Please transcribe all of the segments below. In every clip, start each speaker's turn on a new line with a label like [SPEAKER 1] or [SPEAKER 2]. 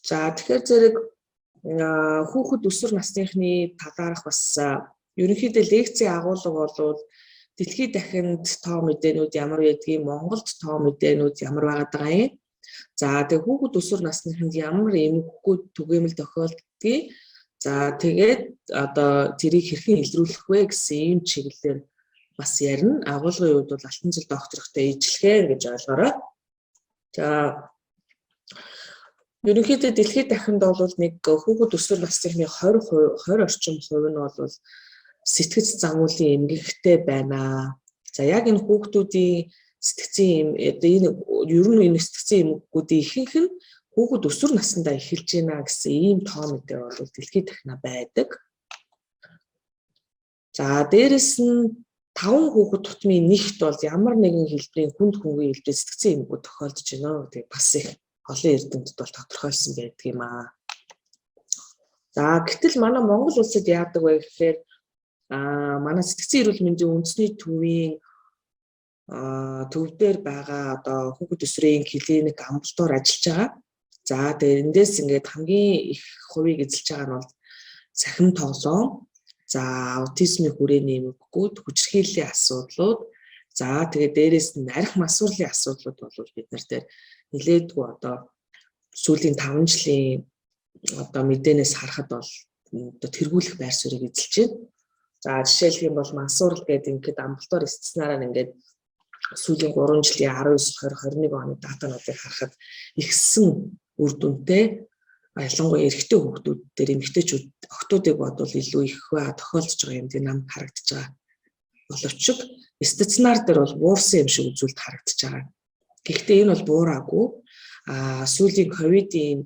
[SPEAKER 1] За тэгэхээр зэрэг хүүхэд өсвөр насныхны талаарх бас ерөнхийдөө лекцийн агуулга бол дэлхийд дахинд тоо мэдээнүүд ямар байдгийг, Монголд тоо мэдээнүүд ямар байгаа юм. За тэгээ хүүхэд өсвөр насныханд ямар эмгэггүй түгээмэл тохиолддгийг, за тэгээд одоо тэрийг хэрхэн илрүүлэх вэ гэсэн ийм чиглэлээр бас ярина. Агуулгын үед бол алтан цэл доктортой ижилхэн гэж ойлгоорой. За ерөнхийдөө дэлхийд дахинд бол нэг хүүхэд өсвөр насныхны 20 орчим хувь нь бол сэтгэц загвуулын эмгэгтэй байна. За яг энэ хүүхдүүдийн сэтгцийн энэ ер нь энэ сэтгцийн эмгэгүүдийн ихэнх нь хүүхэд өсвөр насндаа эхэлж байна гэсэн ийм тоо мэдээ бол дэлхийд дахина байдаг. За дээрэс нь 5 хүүхэд тутмын нэгт бол ямар нэгэн хэлбэрийн хүнд хөнгөн хэлбэрийн сэтгцийн эмгэгүүд тохиолдож байна. Тэгээ бас их олон эрдэмтэд бол тодорхойлсон байдаг юм аа. За гэтэл манай Монгол улсад яадаг вэ гэхээр манай сэтгцийн эрүүл мэндийн үндэсний төвийн төв дээр байгаа одоо хүүхэд өсвөрийн клиник амбулатор ажиллаж байгаа. За тэгээд эндээс ингээд хамгийн их хувийг эзэлж байгаа нь бол цахим тоглоом, за аутизмын хүрээний эмгэгүүд, хүчирхийллийн асуудлууд, за тэгээд дээрэс нь арх масуурлын асуудлууд бол бид нар дээр нэлээдгүй одоо сүүлийн 5 жилийн одоо мэдээнээс харахад бол одоо тэргүүлэх байр суурийг эзэлж байна. За жишээлх юм бол мансуурал гэдэг ингээд амбулатор стационараар ингээд сүүлийн 3 жилийн 19, 20, 21 оны датануудыг харахад ихсэн үр дүнтэй, ялангуяа эрэгтэй хүүхдүүд дээр эмэгтэйчүүд охтуудыг бодвол илүү их тохиолдож байгаа юм динамик харагдаж байгаа. Боловч стационар дээр бол буурсан юм шиг үзүүлэлт харагдаж байгаа. Гэхдээ энэ бол буураагүй. Сүүлийн ковидын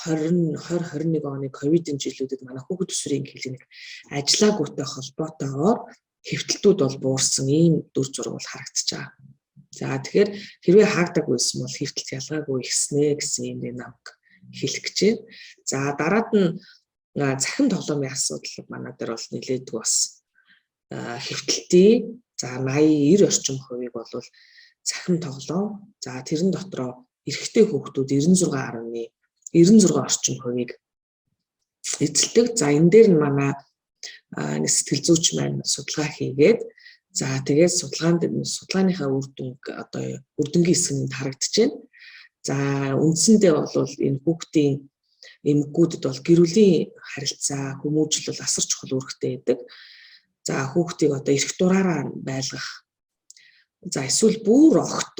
[SPEAKER 1] 2021 оны ковидын жилүүдэд манай хүүхэд өсвөрийн клиник ажиллаагүйтэй холбоотойгоор хэвтэлтүүд бол буурсан ийм дүр зураг бол харагдаж байгаа. За тэгэхээр хэрвээ хаагддаг байсан бол хэвтэлт ялгаагүй ихснэ гэсэн юм динамик хэлэх гэж байна. За дараад нь цахим тоглоомын асуудал манай дээр бол нэлээдгүй бас хэвтэлтийн за 80-90 орчим хувийг бол цахим тоглоом. За тэрэн дотроо эрэгтэй хүүхдүүд 96 орчим хувийг эзэлдэг. За энэ дээр нь манай сэтгэл зүйч маань судалгаа хийгээд за тэгээд судалгааныхаа үр дүнгийн хэсэг нь харагдаж байна. За үндсэндээ бол энэ хүүхдийн эмгэгүүдэд бол гэр бүлийн харилцаа, хүмүүжил бол асар чухал үүрэгтэй байдаг. За хүүхдийг одоо эрх дураараа байлгах. За эсвэл бүр огт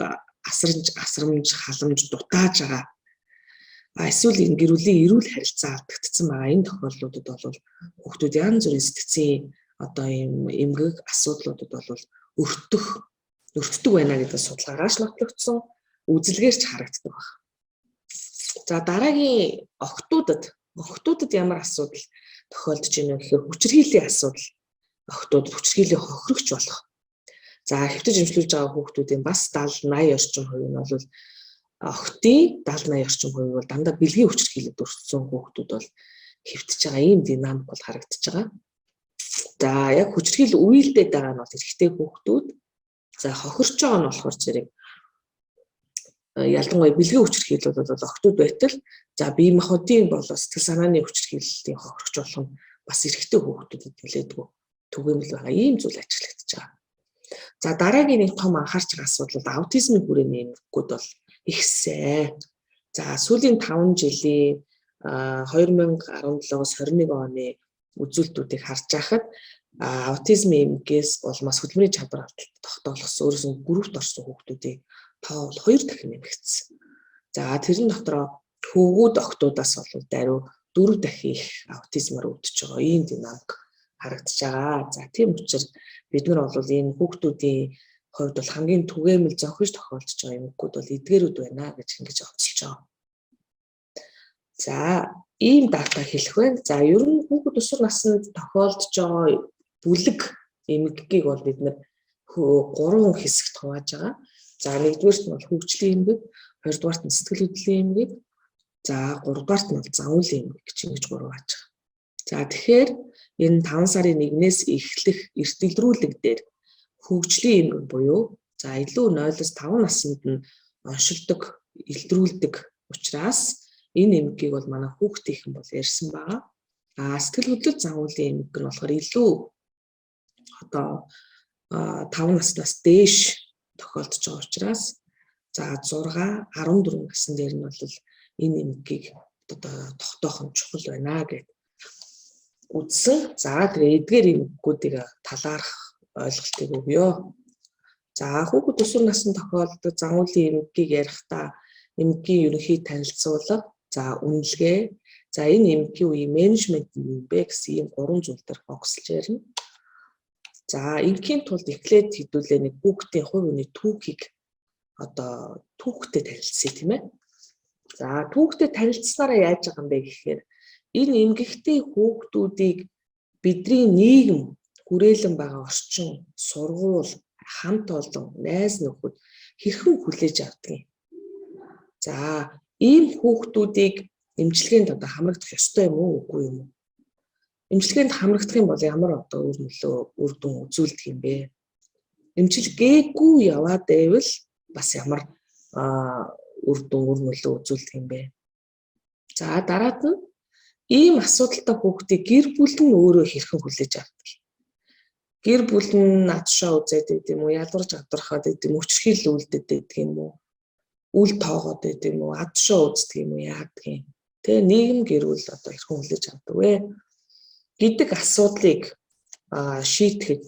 [SPEAKER 1] асрамж, халамж дутааж байгаа. Эсвэл энэ гэр бүлийн эрүүл харилцаа алдагдсан байгаа. Энэ тохиолдлуудад бол хүүхдүүд янз бүрийн сэтгцийн одоо ийм эмгэг асуудлуудад бол өртдөг байна гэдэг судалгаагаарч нотлогдсон, үзэлгээрч харагддаг байна. За дараагийн охтуудад ямар асуудал тохиолдож байна вэ гэхээр хүчирхийллийн асуудал. Охтууд хүчирхийллийн хохирогч болох. За хэвтэж эмчлүүлж байгаа хүүхдүүдийн бас 70-80 орчим хувь нь бол охтын 70-80 орчим хувь бол дандаа бэлгийн хүчирхийлэлд өртсөн хүүхдүүд бол хэвтэж байгаа ийм динамик бол харагдаж байгаа. За яг хүчирхийлэл үеэлдээд байгаа нь бол эрэгтэй хүүхдүүд. За хохирч байгаа нь болохоор зэрэг ялангуяа бэлгийн хүчирхийлэл бол охтууд байтал за бие махбодын бол сэтгэл санааны хүчирхийллийн хохирогч болох нь бас эрэгтэй хүүхдүүдэд нэлээдгүй түгээмэл байгаа ийм зүйл ажиглагдаж байгаа. За дараагийн нэг том анхаарч байгаа асуудал аутизмын хүрээний эмгэгүүд бол ихсээ. За сүүлийн 5 жилийн 2017-оос 21 оны үзүүлэлтүүдийг харж байхад аутизмын эмгээс улмаас хөдөлмөрийн чадвар тогтоолгосон өөрөөсөө группт орсон хүүхдүүдийн тоо бол 2 дахин нэмэгдсэн. За тэрэн дотроо хөвгүүд охтуудаас бол даруй 4 дахин их аутизмаар өвдөж байгаа ийм динамик харагдаж байгаа. За тийм учраас бид нар бол энэ хүүхдүүдийн хувьд бол хамгийн түгээмэл зохиж тохиолдож байгаа эмгэгүүд бол эдгээрүүд байна гэж ингэж онцолж байгаа. За ийм дата хэлэх байна. За ер нь хүүхэд өсвөр наснд тохиолдож байгаа бүлэг эмгэгийг бол бид нэр 3 хэсэгт хувааж байгаа. За нэгдүгээрт нь бол хөгжлийн эмгэг, хоёрдугаарт нь сэтгэл хөдлөлийн эмгэг, за гуравдугаарт нь бол загварын эмгэг гэж ингэж 3 хувааж байгаа. За тэгэхээр энэ 5 сарын 1-ээс эхлэх эрт илрүүлэг дээр хөгжлийн эмгэг буюу за илүү 0-5 наснд нь оншилдог, илрүүлдэг учраас Энэ эмггийг бол манай хүүхдийнхэн бол ярьсан байгаа. Сэтгэл хөдлөл загварын эмгэг нь болохоор илүү одоо 5 наснаас дээш тохиолдож байгаа учраас за 6, 14 насны дээр нь бол энэ эмггийг одоо тогтоох нь чухал байна гэж үзсэн. За тэгээ эдгээр эмгэгүүдийг талаарх ойлголтыг өгье. За хүүхэд өсвөр наснд тохиолддог загварын эмггийг ярихдаа эмгэгийн ерөнхий танилцуулга, за үнэлгээ, за энэ эмгэгийн үеийн менежмент нь бэ гэсэн ийм 3 зүйл дээр фокуслж ярина. За ингийн тулд эхлээд хэдүүлээ нэг хүүхдийн хувь хүний түүхийг одоо түүхтэй танилцъя тийм ээ. За түүхтэй танилцсанараа яаж байгаа юм бэ гэхээр энэ эмгэгтэй хүүхдүүдийг бидний нийгэм, хүрээлэн байгаа орчин, сургууль, хамт олон, найз нөхөд хэрхэн хүлээж авдаг юм. За ийм хүүхдүүдийг эмчилгээнд одоо хамрагдах ёстой юм уу, үгүй юм уу? Эмчилгээнд хамрагдах юм бол ямар одоо үр дүн үзүүлдэг юм бэ? Эмчилгээгүй яваад байвал бас ямар үр нөлөө үзүүлдэг юм бэ? За дараад нь ийм асуудалтай хүүхдийг гэр бүл нь өөрөө хэрхэн хүлээж авдаг. Гэр бүл нь над шоу үзээд байд юм уу, ядгарч авдрахад байд юм уу, хүчрхийлэл үлдээд байд юм уу, үл тоогоод байд юм уу, ад шоу үздэг юм уу, яадаг юм. Тэ нийгэм гэр бүл одоо хэрхэн хүлээж авдаг вэ гэдэг асуудлыг шийдэхэд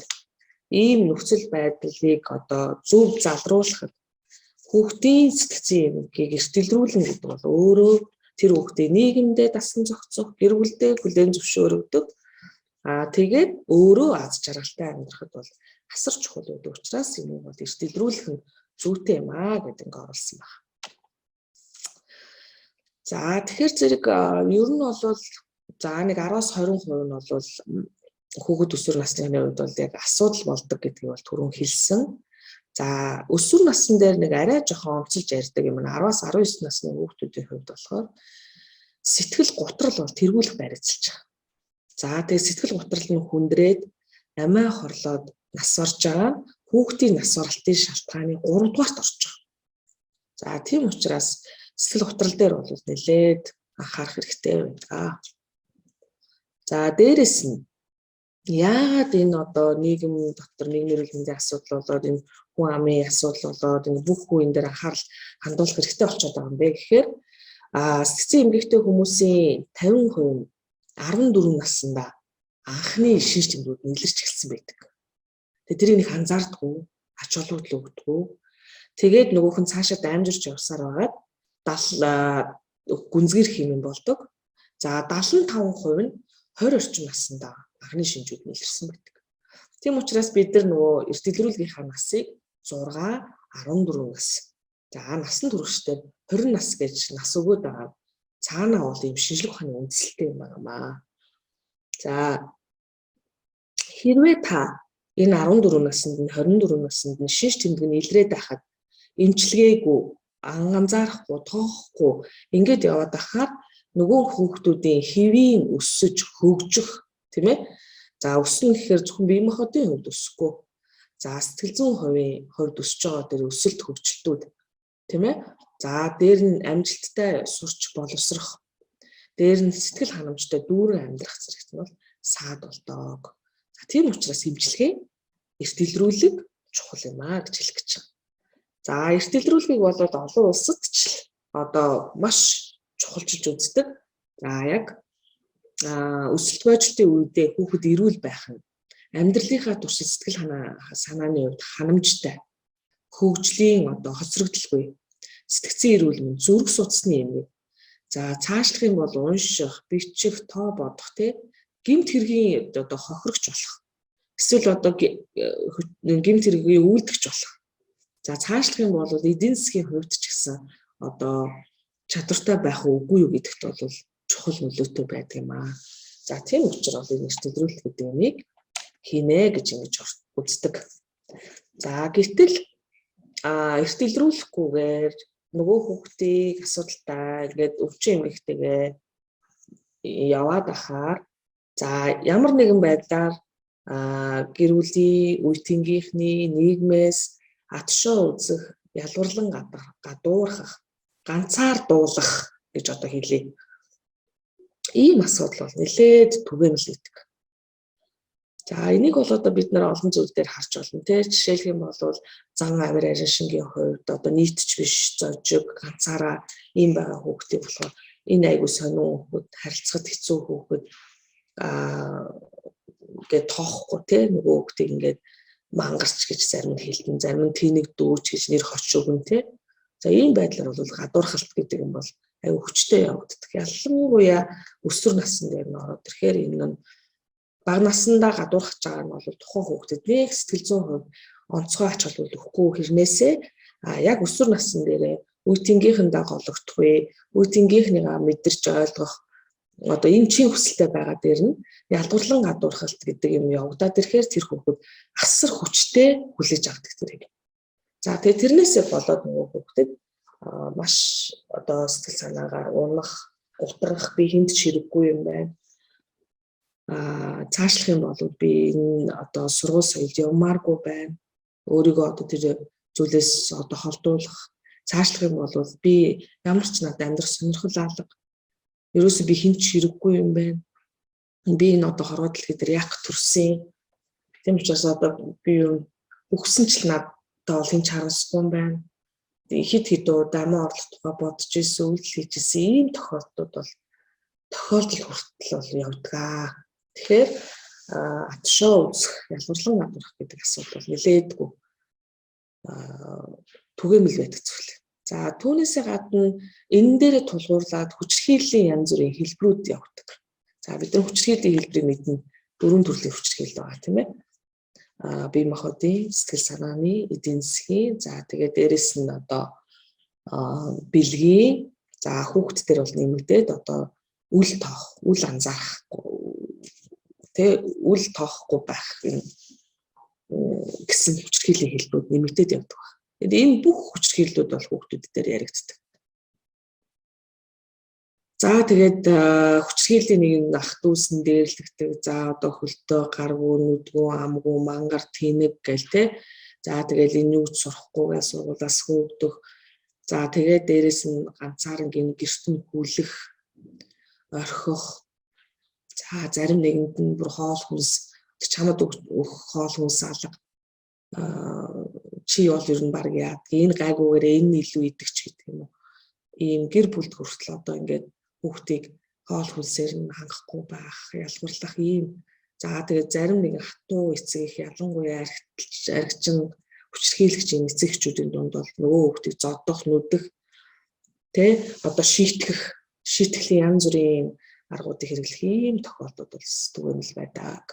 [SPEAKER 1] ийм нөхцөл байдлыг одоо зөв залруулахад хүүхдийн сэтгцийн эмгэгийг эртэлрүүлэн гэдэг бол өөрөө тэр хүүхдийн нийгэмдээ дасан зохицох, гэр бүлдээ хүлээн зөвшөөрөгдөг. Тэгээд өөрөө аз жаргалтай амьдрахад бол асар чухал байдаг учраас энэ бол эртэлрүүлэх нь зүйтэй юм гэдэг ингээ оруулсан байна. За тэгэхээр зэрэг ер нь бол за нэг 10-20% нь бол хүүхэд өсвөр насны үед бол яг асуудал болдог гэдгийг бол түрүүн хэлсэн. За өсвөр насны дээр нэг арай жоохон онцолж ярьдаг юм. 10-19 насны хүүхдүүдийн хувьд болохоор сэтгэл гутрал бол тэргүүлэх барьцалж байгаа. За тэгээ сэтгэл гутрал нь хүндрээд амиа хорлоод нас орж байгаа хүүхдийн нас оролтын шалтгааны 3 дугаарт орж байгаа. За тийм учраас сэтгэл гутрал дээр бол нэлээд анхаарах хэрэгтэй байна. За дээрэс нь яагаад энэ одоо нийгэм дотор нийгмийн эрүүл мэндийн асуудал болоод энэ хүн амын асуудал болоод энэ бүх хүн энэ дээр анхаарал хандуулах хэрэгтэй болчиход байгаа юм бэ гэхээр сэтгцийн эмгэгтэй хүмүүсийн 50% 14 наснда анхны шинж тэмдгүүд нэлэрч эхэлсэн байдаг. Тэгээ тэрийг нэг анзаардаггүй, ач холбогдол өгдөггүй. Тэгээд нөгөөх нь цаашаа дамжирч явсаар байгаад гүнзгийрх юм болдог. За 75% нь 20 орчим наснда анхны шинжүүд нэлэрсэн байдаг. Тийм учраас бид нар нөгөө эртэлрүүлгийнхаа насыг 6, 14 нас. За насан туршидаа 20 нас гэж нас өгөөд байгаа. Цаанаа бол ийм шинжлэх ухааны үндсэлтэй юм байна. За хэрвээ та энэ 14 наснд нь 24 наснд нь шинж тэмдэг нь илрээд байхад эмчилгээгүй, анзаарахгүй, тоохгүй ингээд яваад байхаар нөгөө хүүхдүүдийн хэвийн өсөж хөгжих тийм ээ. За өснө гэхээр зөвхөн бие махбодын хувьд өсөхгүй. За сэтгэл зүйн хувьд өсөж байгаа тэр өсөлт хөгжилтүүд тийм ээ. За дээр нь амжилттай сурч боловсрох. Дээр нь сэтгэл ханамжтай дүүрэн амьдрах зэрэгт нь бол саад болдог. За тийм учраас эмчилгээ эртэлрүүлэг чухал юм гэж хэлэх гэж байна. За эртэлрүүлгийг бол олон улсад ч одоо маш чухалчилж үздэг. За яг өсөлт боожлтын үедээ хүүхэд эрүүл байх нь амьдралынхаа туршид сэтгэл санааны хувьд ханамжтай, хөгжлийн одоо хоцрогдолгүй, сэтгцийн эрүүл мэнд, зүрх судасны эмгэг. За цаашлах юм бол унших, бичих, тоо бодох гэмт хэргийн одоо хохирогч болох. Эсвэл одоо гэмт хэргийн үйлдэгч болох. За цаашлах юм бол эдийн засгийн хувьд ч гэсэн одоо чадвартай байх үгүй юу гэдэгт бол чухал нөлөөтэй байдаг юм аа. За тийм учраас энэ эртэлрүүлэх гэдэг юмыг хийнэ гэж ингэж үздэг. За гэтэл эртэлрүүлэхгүйгээр нөгөө хүүхдийг асуудалтай ингээд өвчин эмгэгтэйгээ яваад ахаар за ямар нэгэн байдлаар гэр бүлийн үе тэнгийнхний нийгмээс атшоо үзэх, ялварлан гадуурхах, ганцаар дуулах гэж одоо хэлье. Ийм асуудал бол нэлээд түгээмэл үүдэг. За энийг бол одоо бид нар олон зүйл дээр харж болно тий. Жишээлх юм бол зан авир ариншингийн хувьд одоо нийтч биш зожиг ганцаараа ийм байгаа хүүхдийн болохоор энэ айгу сонин хүүхэд харилцахад хэцүү хүүхэд ингээд тоохгүй тий нөгөө хүүхдийг ингээд мангарч гэж зарим нь хэлтэн зарим нь тэнэг дүүч гэж нэр хоч өгөн тий. За ийм байдлаар бол гадуурхалт гэдэг юм бол айгу хүчтэй явагддаг. Ялангуяа өсвөр насны дээр нь ороод ирэхээр энэ нь бага наснда гадуурхаж байгаа нь бол тухайн хүүхдэд нэг сэтгэл зүйн хувьд онцгой ач холбогдол өгөхгүй хэрнээсээ яг өсвөр насны дээрээ үеийнхэнтэй гологдохгүй, үеийнхнийгаа мэдэрч ойлгох одоо эмчийн хүсэлтэй байгаа дээр нь ялгуурлан гадуурхалт гэдэг юм явагдаад ирэхээр тэр хүүхэд асар хүчтэй хүлээж авдаг зэрэг. За тэгээ тэрнээсээ болоод нөгөө хүүхдэд маш одоо сэтгэл санаагаар унах, утрах, би хүнд чирэггүй юм байна. Цаашлах юм бол би энэ одоо сургууль соёлд явмааргүй байна. Өөрийгөө одоо тэр зүйлээс одоо холдуулах. Цаашлах юм бол би ямар ч надад амьдрах сонирхол алга. Ерөөсөө би хүнд чирэггүй юм байна. Би энэ одоо хорвоо дэлхий дээр яг төрсөн. Тийм учраас одоо би өгсөн ч надад бол хин чармсгүй юм байна. Хит дамаа орлох тухай бодож ирсэн, үйл хийж ирсэн ийм тохиолдол хүртэл бол явдаг. Тэгэхээр атшоо үзэх, ялгуурлан гадуурх гэдэг асуудал нэлээдгүй түгээмэл байдаг зүйл. За түүнээсээ гадна энэ дээрээ тулгуурлаад хүчирхийллийн янз бүрийн хэлбэрүүд явагддаг. За бид нар хүчирхийллийн хэлбэрийг мэднэ. 4 төрлийн хүчирхийлэл байгаа тийм ээ. Бие махбодын, сэтгэл санааны, эдийн засгийн, за тэгээд дээрэс нь одоо бэлгийн, за хүүхэд төр бол нэмэгдээд одоо үл тоох, үл анзаарах, тэ үл тоохгүй байх гэсэн хүчирхийллийн хэлбэрүүд нэмэгдээд явдаг байна. Тэгээд энэ бүх хүчирхийллүүд бол хүүхдүүд дээр яригддаг. За тэгээд хүчирхийллийн нэг нь ах дүүсэн дээрлэгдэг. За одоо хөлтөө, гаргуу, нүдгүү, амгүү, мангар, тэнэг гэл тэ. За тэгээд энэ юуд сурахгүйгээ сургуулаас хөөгдөх. За тэгээд дээрэс нь ганцаараа гэрт нь хүлэх, орхих. За зарим нэгэнд нь бүр хоол хүнс чамд өгөх хоол хүнс алга. Чи бол ер нь баг яад. Энэ гайгүйгээр энэ илүү идэгч гэдэг юм уу. Ийм гэр бүлд хүртэл одоо ингээд хүүхдийг хоол хүнсээр нь хангахгүй байх, ялгуурлах ийм. За тэгээд зарим нэг хатуу эцэг их ялангуяа аригчин хүчирхийлэгч эцэгчүүдийн дунд бол нөгөө хүүхдийг зодох, нүдэх, тэ одоо шийтгэлийн янз бүрийн аргуудыг хэрэглэх ийм тохиолдол бол түгээмэл байдаг.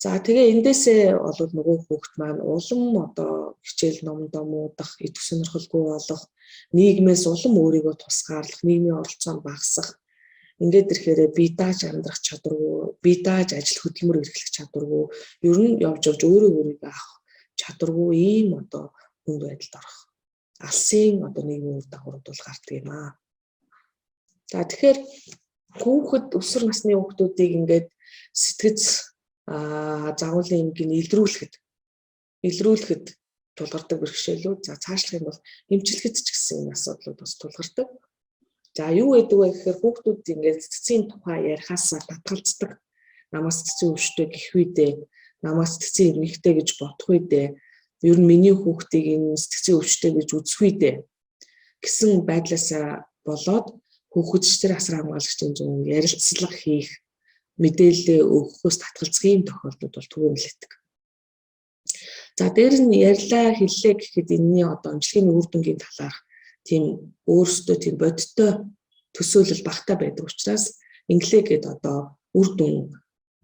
[SPEAKER 1] За тэгээ эндээсээ бол нөгөө хүүхд маань улам одоо хичээл номдомуудах, идэх сонирхолгүй болох, нийгмээс улам өөрийгөө тусгаарлах, нийгмийн оролцоонд багасах. Ингээд ирэхээр бие дааж амьдрах чадваргүй, бие дааж ажил хөдөлмөр эрхлэх чадваргүй, ер нь явж өөрийгөө авах чадваргүй ийм одоо хүнд байдалд орох. Алсын одоо нийгмийн үр дагаврууд бол гардаг юм аа. За тэгэхээр хүүхэд өсвөр насны хүүхдүүдийг ингээд сэтгэц загварын эмгэг илрүүлэхэд тулгардаг бэрхшээлүүд. За цаашлах юм бол эмчилгэд ч гэсэн энэ асуудлууд бас тулгардаг. За юу гэдэг вэ гэхээр хүүхдүүд ингээд цэцгийн тухай ярихаас татгалздаг. Намаас цэцэн өвчтэй гэх үедээ, намаас цэцэн эмэгтэй гэж бодох үедээ, ер нь миний хүүхдийг энэ цэцэн өвчтэй гэж үзэх үедээ гэсэн байдлаасаа болоод хүүхэдчдэр асар хамгаалагчдын зөв ярилцлага хийх, мэдээлэл өгөхөөс татгалзах ийм тохиолдол бол түгээмэлдэг. За дээр нь ярьлаа хэллээ гэхэд энэний одоо амжилтын үр дүнгийн талаарх тийм өөрсдөө тийм бодиттой төсөөлөл багтаа байдаг учраас инглигээд одоо үр дүн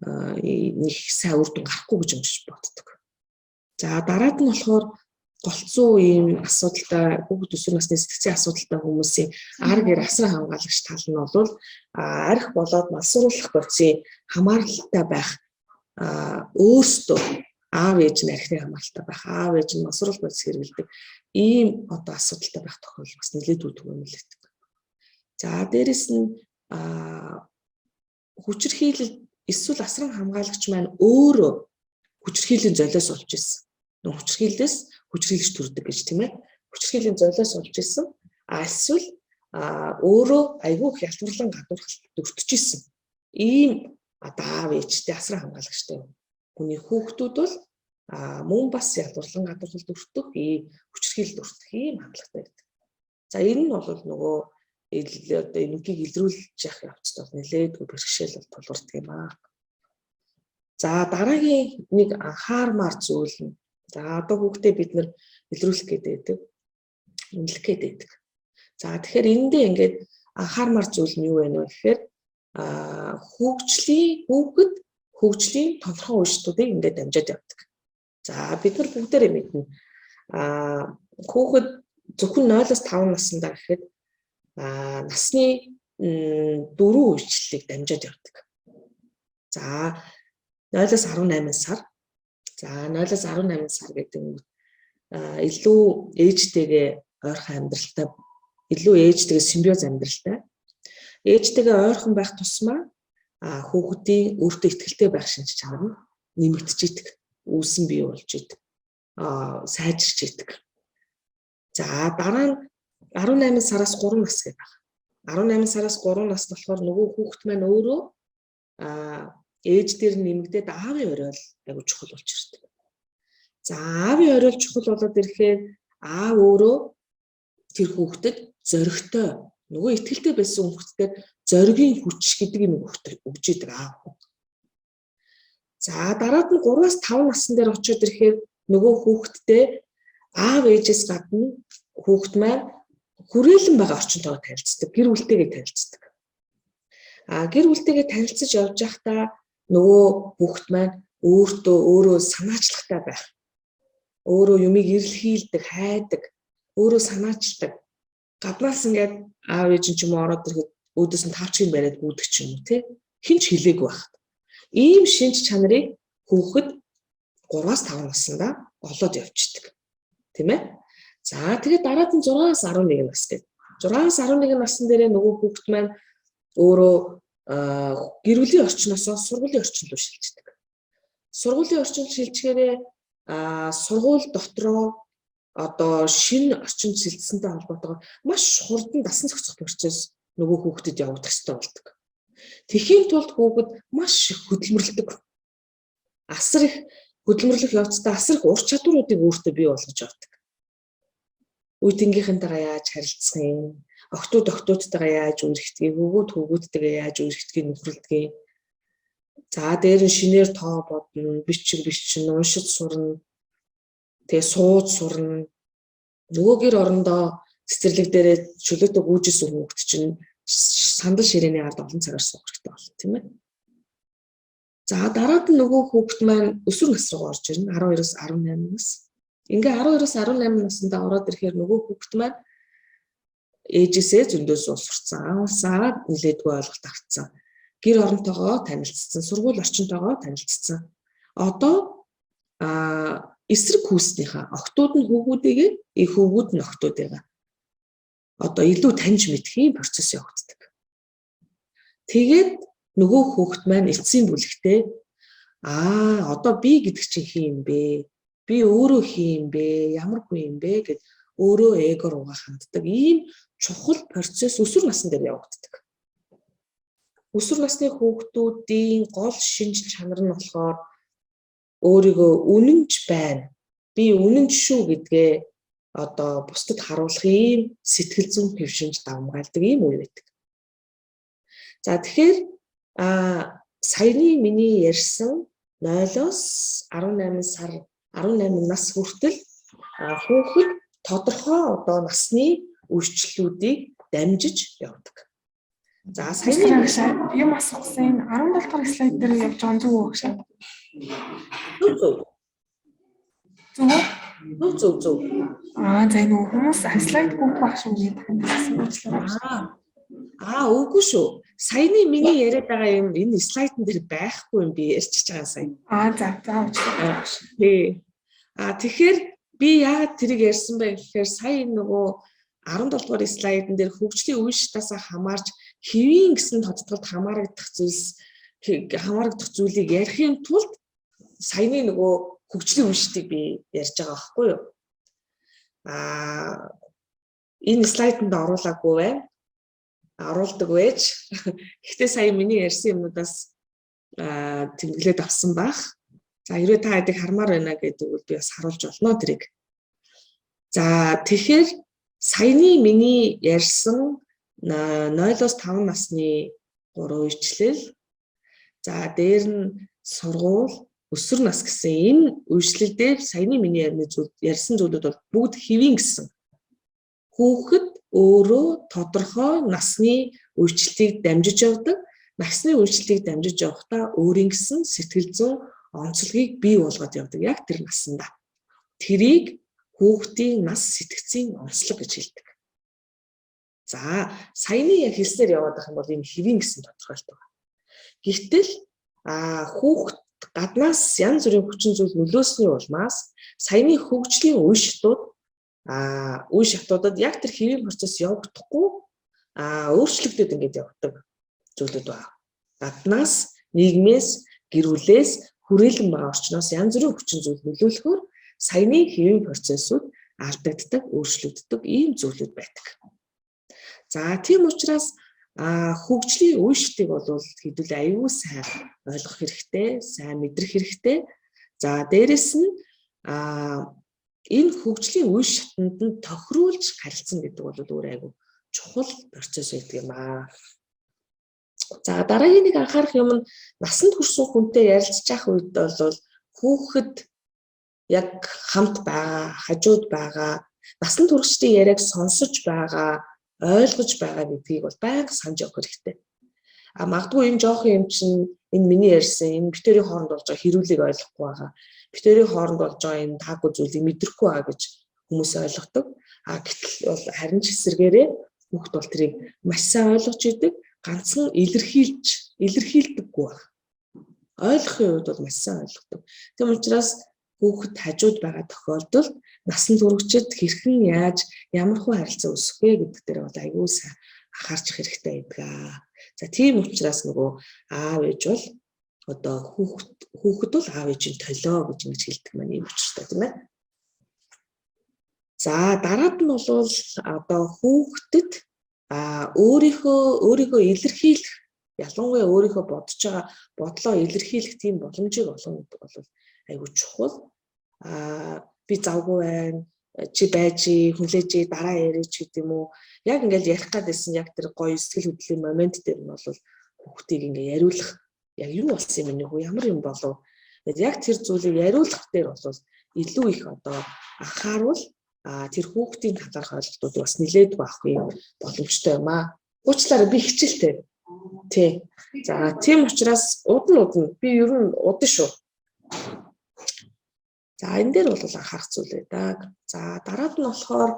[SPEAKER 1] нэг сайн үр дүн гарахгүй гэж өмжиж боддог. За дараад нь болохоор голцоо ийм асуудалтай хүүхэд өсвөр насны сэтгцийн асуудалтай хүмүүсийн ар гэр асар хамгаалагч тал нь бол арх болоод малсууруулах процессын хамааралтай байх өөрсдөө аав ээж нь архины хамааралтай байх, аав ээж нь малсууруулах процесс хэрэглэдэг ийм одоо асуудалтай байх тохиолдол бас нэлээд түгээмэлтэй. За дээрэс нь хүчирхийлэл эсвэл асран хамгаалагч маань өөрөө хүчирхийллийн золиос болж ирсэн. Хүчирхийлэлээс хүчирхийлэгч төрдөг гэж тийм ээ. Хүчирхийллийн золиос болж ирсэн. Эсвэл өөрөө айгүй их ялтварлан гадуурхалт өртөжсэн. Ийм аав ээжтэй асран хамгаалагчтай хүний хүүхдүүд бол мөн бас ялтварлан гадуурхалт өртөх, хүчирхийлэлд өртөх ийм хандлагатай байдаг. За энэ нь бол нөгөө одоо энэгийг илрүүлж явах явцад бол нэлээдгүй бэрхшээл бол тулгардаг юм аа. За дараагийн нэг анхаармаар зүйл нь за одоо хүүхдээ бид нэр илрүүлэх гэдэг, үнэлэх гэдэг. За тэгэхээр эндээ ингээд анхаармаар зүйл нь юу вэ гэхээр хүүхэд хөгжлийн тодорхой өөрчлөлтүүдийг ингээд дамжаад явдаг. За бид нар бүгдээрээ мэднэ. Хүүхэд зөвхөн 0-5 наснда гэхэд насны 4 үйлчлэлийг дамжаад явдаг. За 0-18 сар. За 0-18 сар гэдэг нь илүү ээжтэйгээ ойрхон амьдралтай, илүү ээжтэйгээ симбиоз амьдралтай. Ээжтэйгээ ойрхон байх тусмаа хүүхдийн өөртөө ихтэй байх шинж чанар нь нэмэгдэж идэг, үүсэн бий болж идэг, сайжирч идэг. За дараа нь 18 сараас 3 нас гэдэг байна. 18 сараас 3 нас болохоор нөгөө хүүхэд маань өөрөө ээж дээр нэмэгдээд аавын орой айгу чухал болж ирдэг. За аавын орой чухал болоод ирэхээр аав өөрөө тэр хүүхдэд зоригтой, нөгөө ихтэй байсан хүүхдэд зоригийн хүч гэдэг юм өгч идэг аав. За дараад нь 3-аас 5 насн дээр очиод ирэхээр нөгөө хүүхдтэй аав ээжээс гадна хүүхд маань хүрээлэн байгаа орчинтойгоо танилцдаг, гэр бүлтэйгээ танилцдаг. Гэр бүлтэйгээ танилцаж явж байхдаа нөгөө хүүхд маань өөрөө санаачлагтай байх. Өөрөө юмыг эрэлхийлдэг, хайдаг, өөрөө санаачлагдаг. Гаднаас ингээд аав ээж ч юм уу ороод ирэхэд өөдөөс нь тавчгийн бариад гүйдэг ч юм уу тий. Хинч хэлээгүй байх. Ийм шинж чанарыг хүүхэд 3-аас 5 наснда олоод явчихдаг. Тийм ээ? За тэгээд дараад нь 6-аас 11 нас гэдэг. 6-аас 11 насн дээрээ нөгөө хүүхэд маань өөрөө гэр бүлийн орчноос сургуулийн орчин руу шилждэг. Сургуулийн орчинд шилжгээрээ сургууль дотроо одоо шинэ орчинд шилжсэнтэй холбоотойгоор маш хурдан дасан зохицох процесс нөгөө хүүхдэд явагдах хэрэгтэй болдог. Тэхийн тулд хүүхэд маш их хөдөлмөрлөдөг. Асар их хөдөлмөрлөх явцдаа асар их ур чадваруудыг өөртөө бий болгож явдаг. Үеийнхэнтэйгээ яаж харилцах юм, октоодтойгоо яаж үргэлжлэхийг, хөвгүүдтэйгээ яаж үргэлжлэхийг нөхрөлдгийг. За дээр нь шинээр тоо бодно, бичиг, уншиж сурна. Тэгээ сууд сурна. Нөгөө гэр орондоо цэцэрлэг дээрээ чөлөөтэй гүйжсэн хүүхэд чинь сандал ширээний ард олон цагаар суух хэрэгтэй болно, тийм ээ. За дараад нь нөгөө хүүхэд маань өсвөр нас руу орж ирнэ, 12-оос 18 нас. Ингээ 12-оос 18 наснда ороод ирэхээр нөгөө хүүхэд маань ээжээсээ зөндөөс сурцсан, аавсаа нэлээдгүй ойлголт авцсан. Гэр оронтойгоо танилцсан, сургууль орчинтойгоо танилцсан. Одоо эсрэг хүүснийхээ октод нь хүүгүүдээгээ, хүүгүүд нь октодыгаа одоо илүү таньж мэдэх юм процесс явагддаг. Тэгээд нөгөө хүүхэд маань эцсийн бүлэгтээ одоо би гэдэг чинь хин юм бэ? Би өөрөө хин юм бэ? Ямар хүн юм бэ гэд өөрөө эгоор угаа ханддаг. Ийм чухал процесс өсвөр насн дээр явагддаг. Өсвөр насны хүүхдүүдийн гол шинж чанар нь болохоор өөрийгөө үнэнч байна. Би үнэнч шүү гэдгээ одоо бусдад харуулах ийм сэтгэл зүйн хөвшинж давмгаалдаг ийм үе байдаг. За тэгэхээр саяны миний ярьсан 0-оос 18 нас хүртэл хүүхэд тодорхой одоо насны өөрчлөлтүүдийг дамжиж явдаг. За саяны
[SPEAKER 2] юм асуусан 17 дахь слайд дээр явж байгаа зүг үү гэж.
[SPEAKER 1] Зөв.
[SPEAKER 2] За энэ хүмүүс слайд бүгд баг шүү гэдэг юм.
[SPEAKER 1] Үгүй шүү. Саяны миний яриад байгаа юм энэ слайдн дээр байхгүй юм би ярьчихж байгаа сая.
[SPEAKER 2] За уучлаарай.
[SPEAKER 1] Тэгэхээр би яагаад тэрийг ярьсан бэ гэхээр сая нөгөө 17 дугаар слайдн дээр хөгжлийн үе шатаас хамаарч хэвийн гэсэн тодтолд хамаарагдах зүйлийг ярихын тулд саяны нөгөө хөгжлийн үе шатыг би ярьж байгаа байхгүй юу? Энэ слайданд оруулаагүй байна. оруулдаг байж. Гэхдээ сая миний ярьсан юмнуудаас тэмдэглээд авсан байх. За хэрвээ та хэдийг хармаар байна гэдэг бол би бас харуулж болно тэрийг. За тэгэхээр саяны миний ярьсан 0-5 насны 3 үйлчлэл. За дээр нь сургууль, өсвөр нас гэсэн энэ үйлчлэлдээ саяны миний ярьсан зүйлүүд бол бүгд хэвийн гэсэн. Хүүхэд өөрөө тодорхой насны үйлчлэлийг дамжиж явдаг. Насны үйлчлэлийг дамжиж явахдаа өөрийн гэсэн сэтгэл зүйн онцлогийг бий болгоод явдаг. Яг тэр насандаа. Тэрийг хүүхдийн нас сэтгцийн онцлог гэж хэлдэг. За, саяны яг хэлснээр яваад байх юм бол энэ хэвийн гэсэн тодорхойлт байна. Гэвтэл хүүхэд гаднаас янз бүрийн хүчин зүйл нөлөөсний улмаас саяны хөгжлийн үе шатуудад яг тэр хэвийн процесс явагдахгүй өөрчлөгдөд ингэж явдаг зүйлүүд байна. Гаднаас, нийгмээс, гэр бүлээс хүрээлэн байгаа орчноос янз бүрийн хүчин зүйл нөлөөлөхөөр саяны хэвийн процессыг алдагддаг, өөрчлөгддөг ийм зүйлүүд байдаг. За тийм учраас хөгжлийн үе шатыг бол хэдүүл аюул сайн ойлгох хэрэгтэй, сайн мэдрэх хэрэгтэй. За дээрэс нь энэ хөгжлийн үе шатанд нь тохируулж харилцсан гэдэг бол өөр аюул чухал процесс байдаг юм аа. За дараагийн нэг анхаарах юм нь насанд хүрсэн хүнтэй ярилцж байх үед бол хүүхэд яг хамт байгаа, хажууд байгаа, насанд хүрэгчдийн яриаг сонсож байгаа, ойлгож байгаа гэдгийг бол байнга санаж явах хэрэгтэй. Магадгүй энэ жоохон юм чинь энэ миний ярьсан энэ битэрийн хооронд болж байгаа хэрүүлийг ойлгохгүй байгаа. Битэрийн хооронд болж байгаа энэ таагүй зүйлийг мэдрэхгүй байгаа гэж хүмүүс ойлгодог. Гэтэл бол харин ч эсэргээрээ хүүхд бол тэрийг маш сайн ойлгож идэг, ганцхан илэрхийлдэггүй байна. Ойлгохын үед бол маш сайн ойлгодог. Тийм учраас хүүхэд хажууд байгаа тохиолдолд насанд хүрэгчид хэрхэн яаж ямар хөө харилцаа үүсгэх вэ гэдэг дээр бол аюул сайн анхаарч хэрэгтэй байдаг. За тийм учраас нөгөө аав ээж бол одоо хүүхэд бол аав ээжийн толио гэж ингэж хэлдэг маань ийм учиртай тийм ээ. За дараад нь бол одоо хүүхдэд өөрийгөө илэрхийлэх, ялангуяа өөрийнхөө бодож байгаа бодлоо илэрхийлэх тийм боломжийг олгох гэдэг бол аюул чухал. Би завгүй байна, чи байж хүлээж дараа яриач гэдэг юм уу. Яг ингээл ярих гэдсэн яг тэр гоё сэтгэл хөдлөлийн момент дээр нь бол хүүхдийг ингээ яриулах яг юу болсон юм бэ? Ямар юм болов? Яг тэр зүйлийг яриулах дээр бол илүү их одоо анхааруул тэр хүүхдийн талаарх ойлголтууд бас нэлээд байхгүй боломжтой юм аа. Уучлаарай би хичээлтэй. Тий. За тийм учраас удна би ер нь удаа шүү. За энэ дээр бол анхаарах зүйл байдаг. За дараад нь болохоор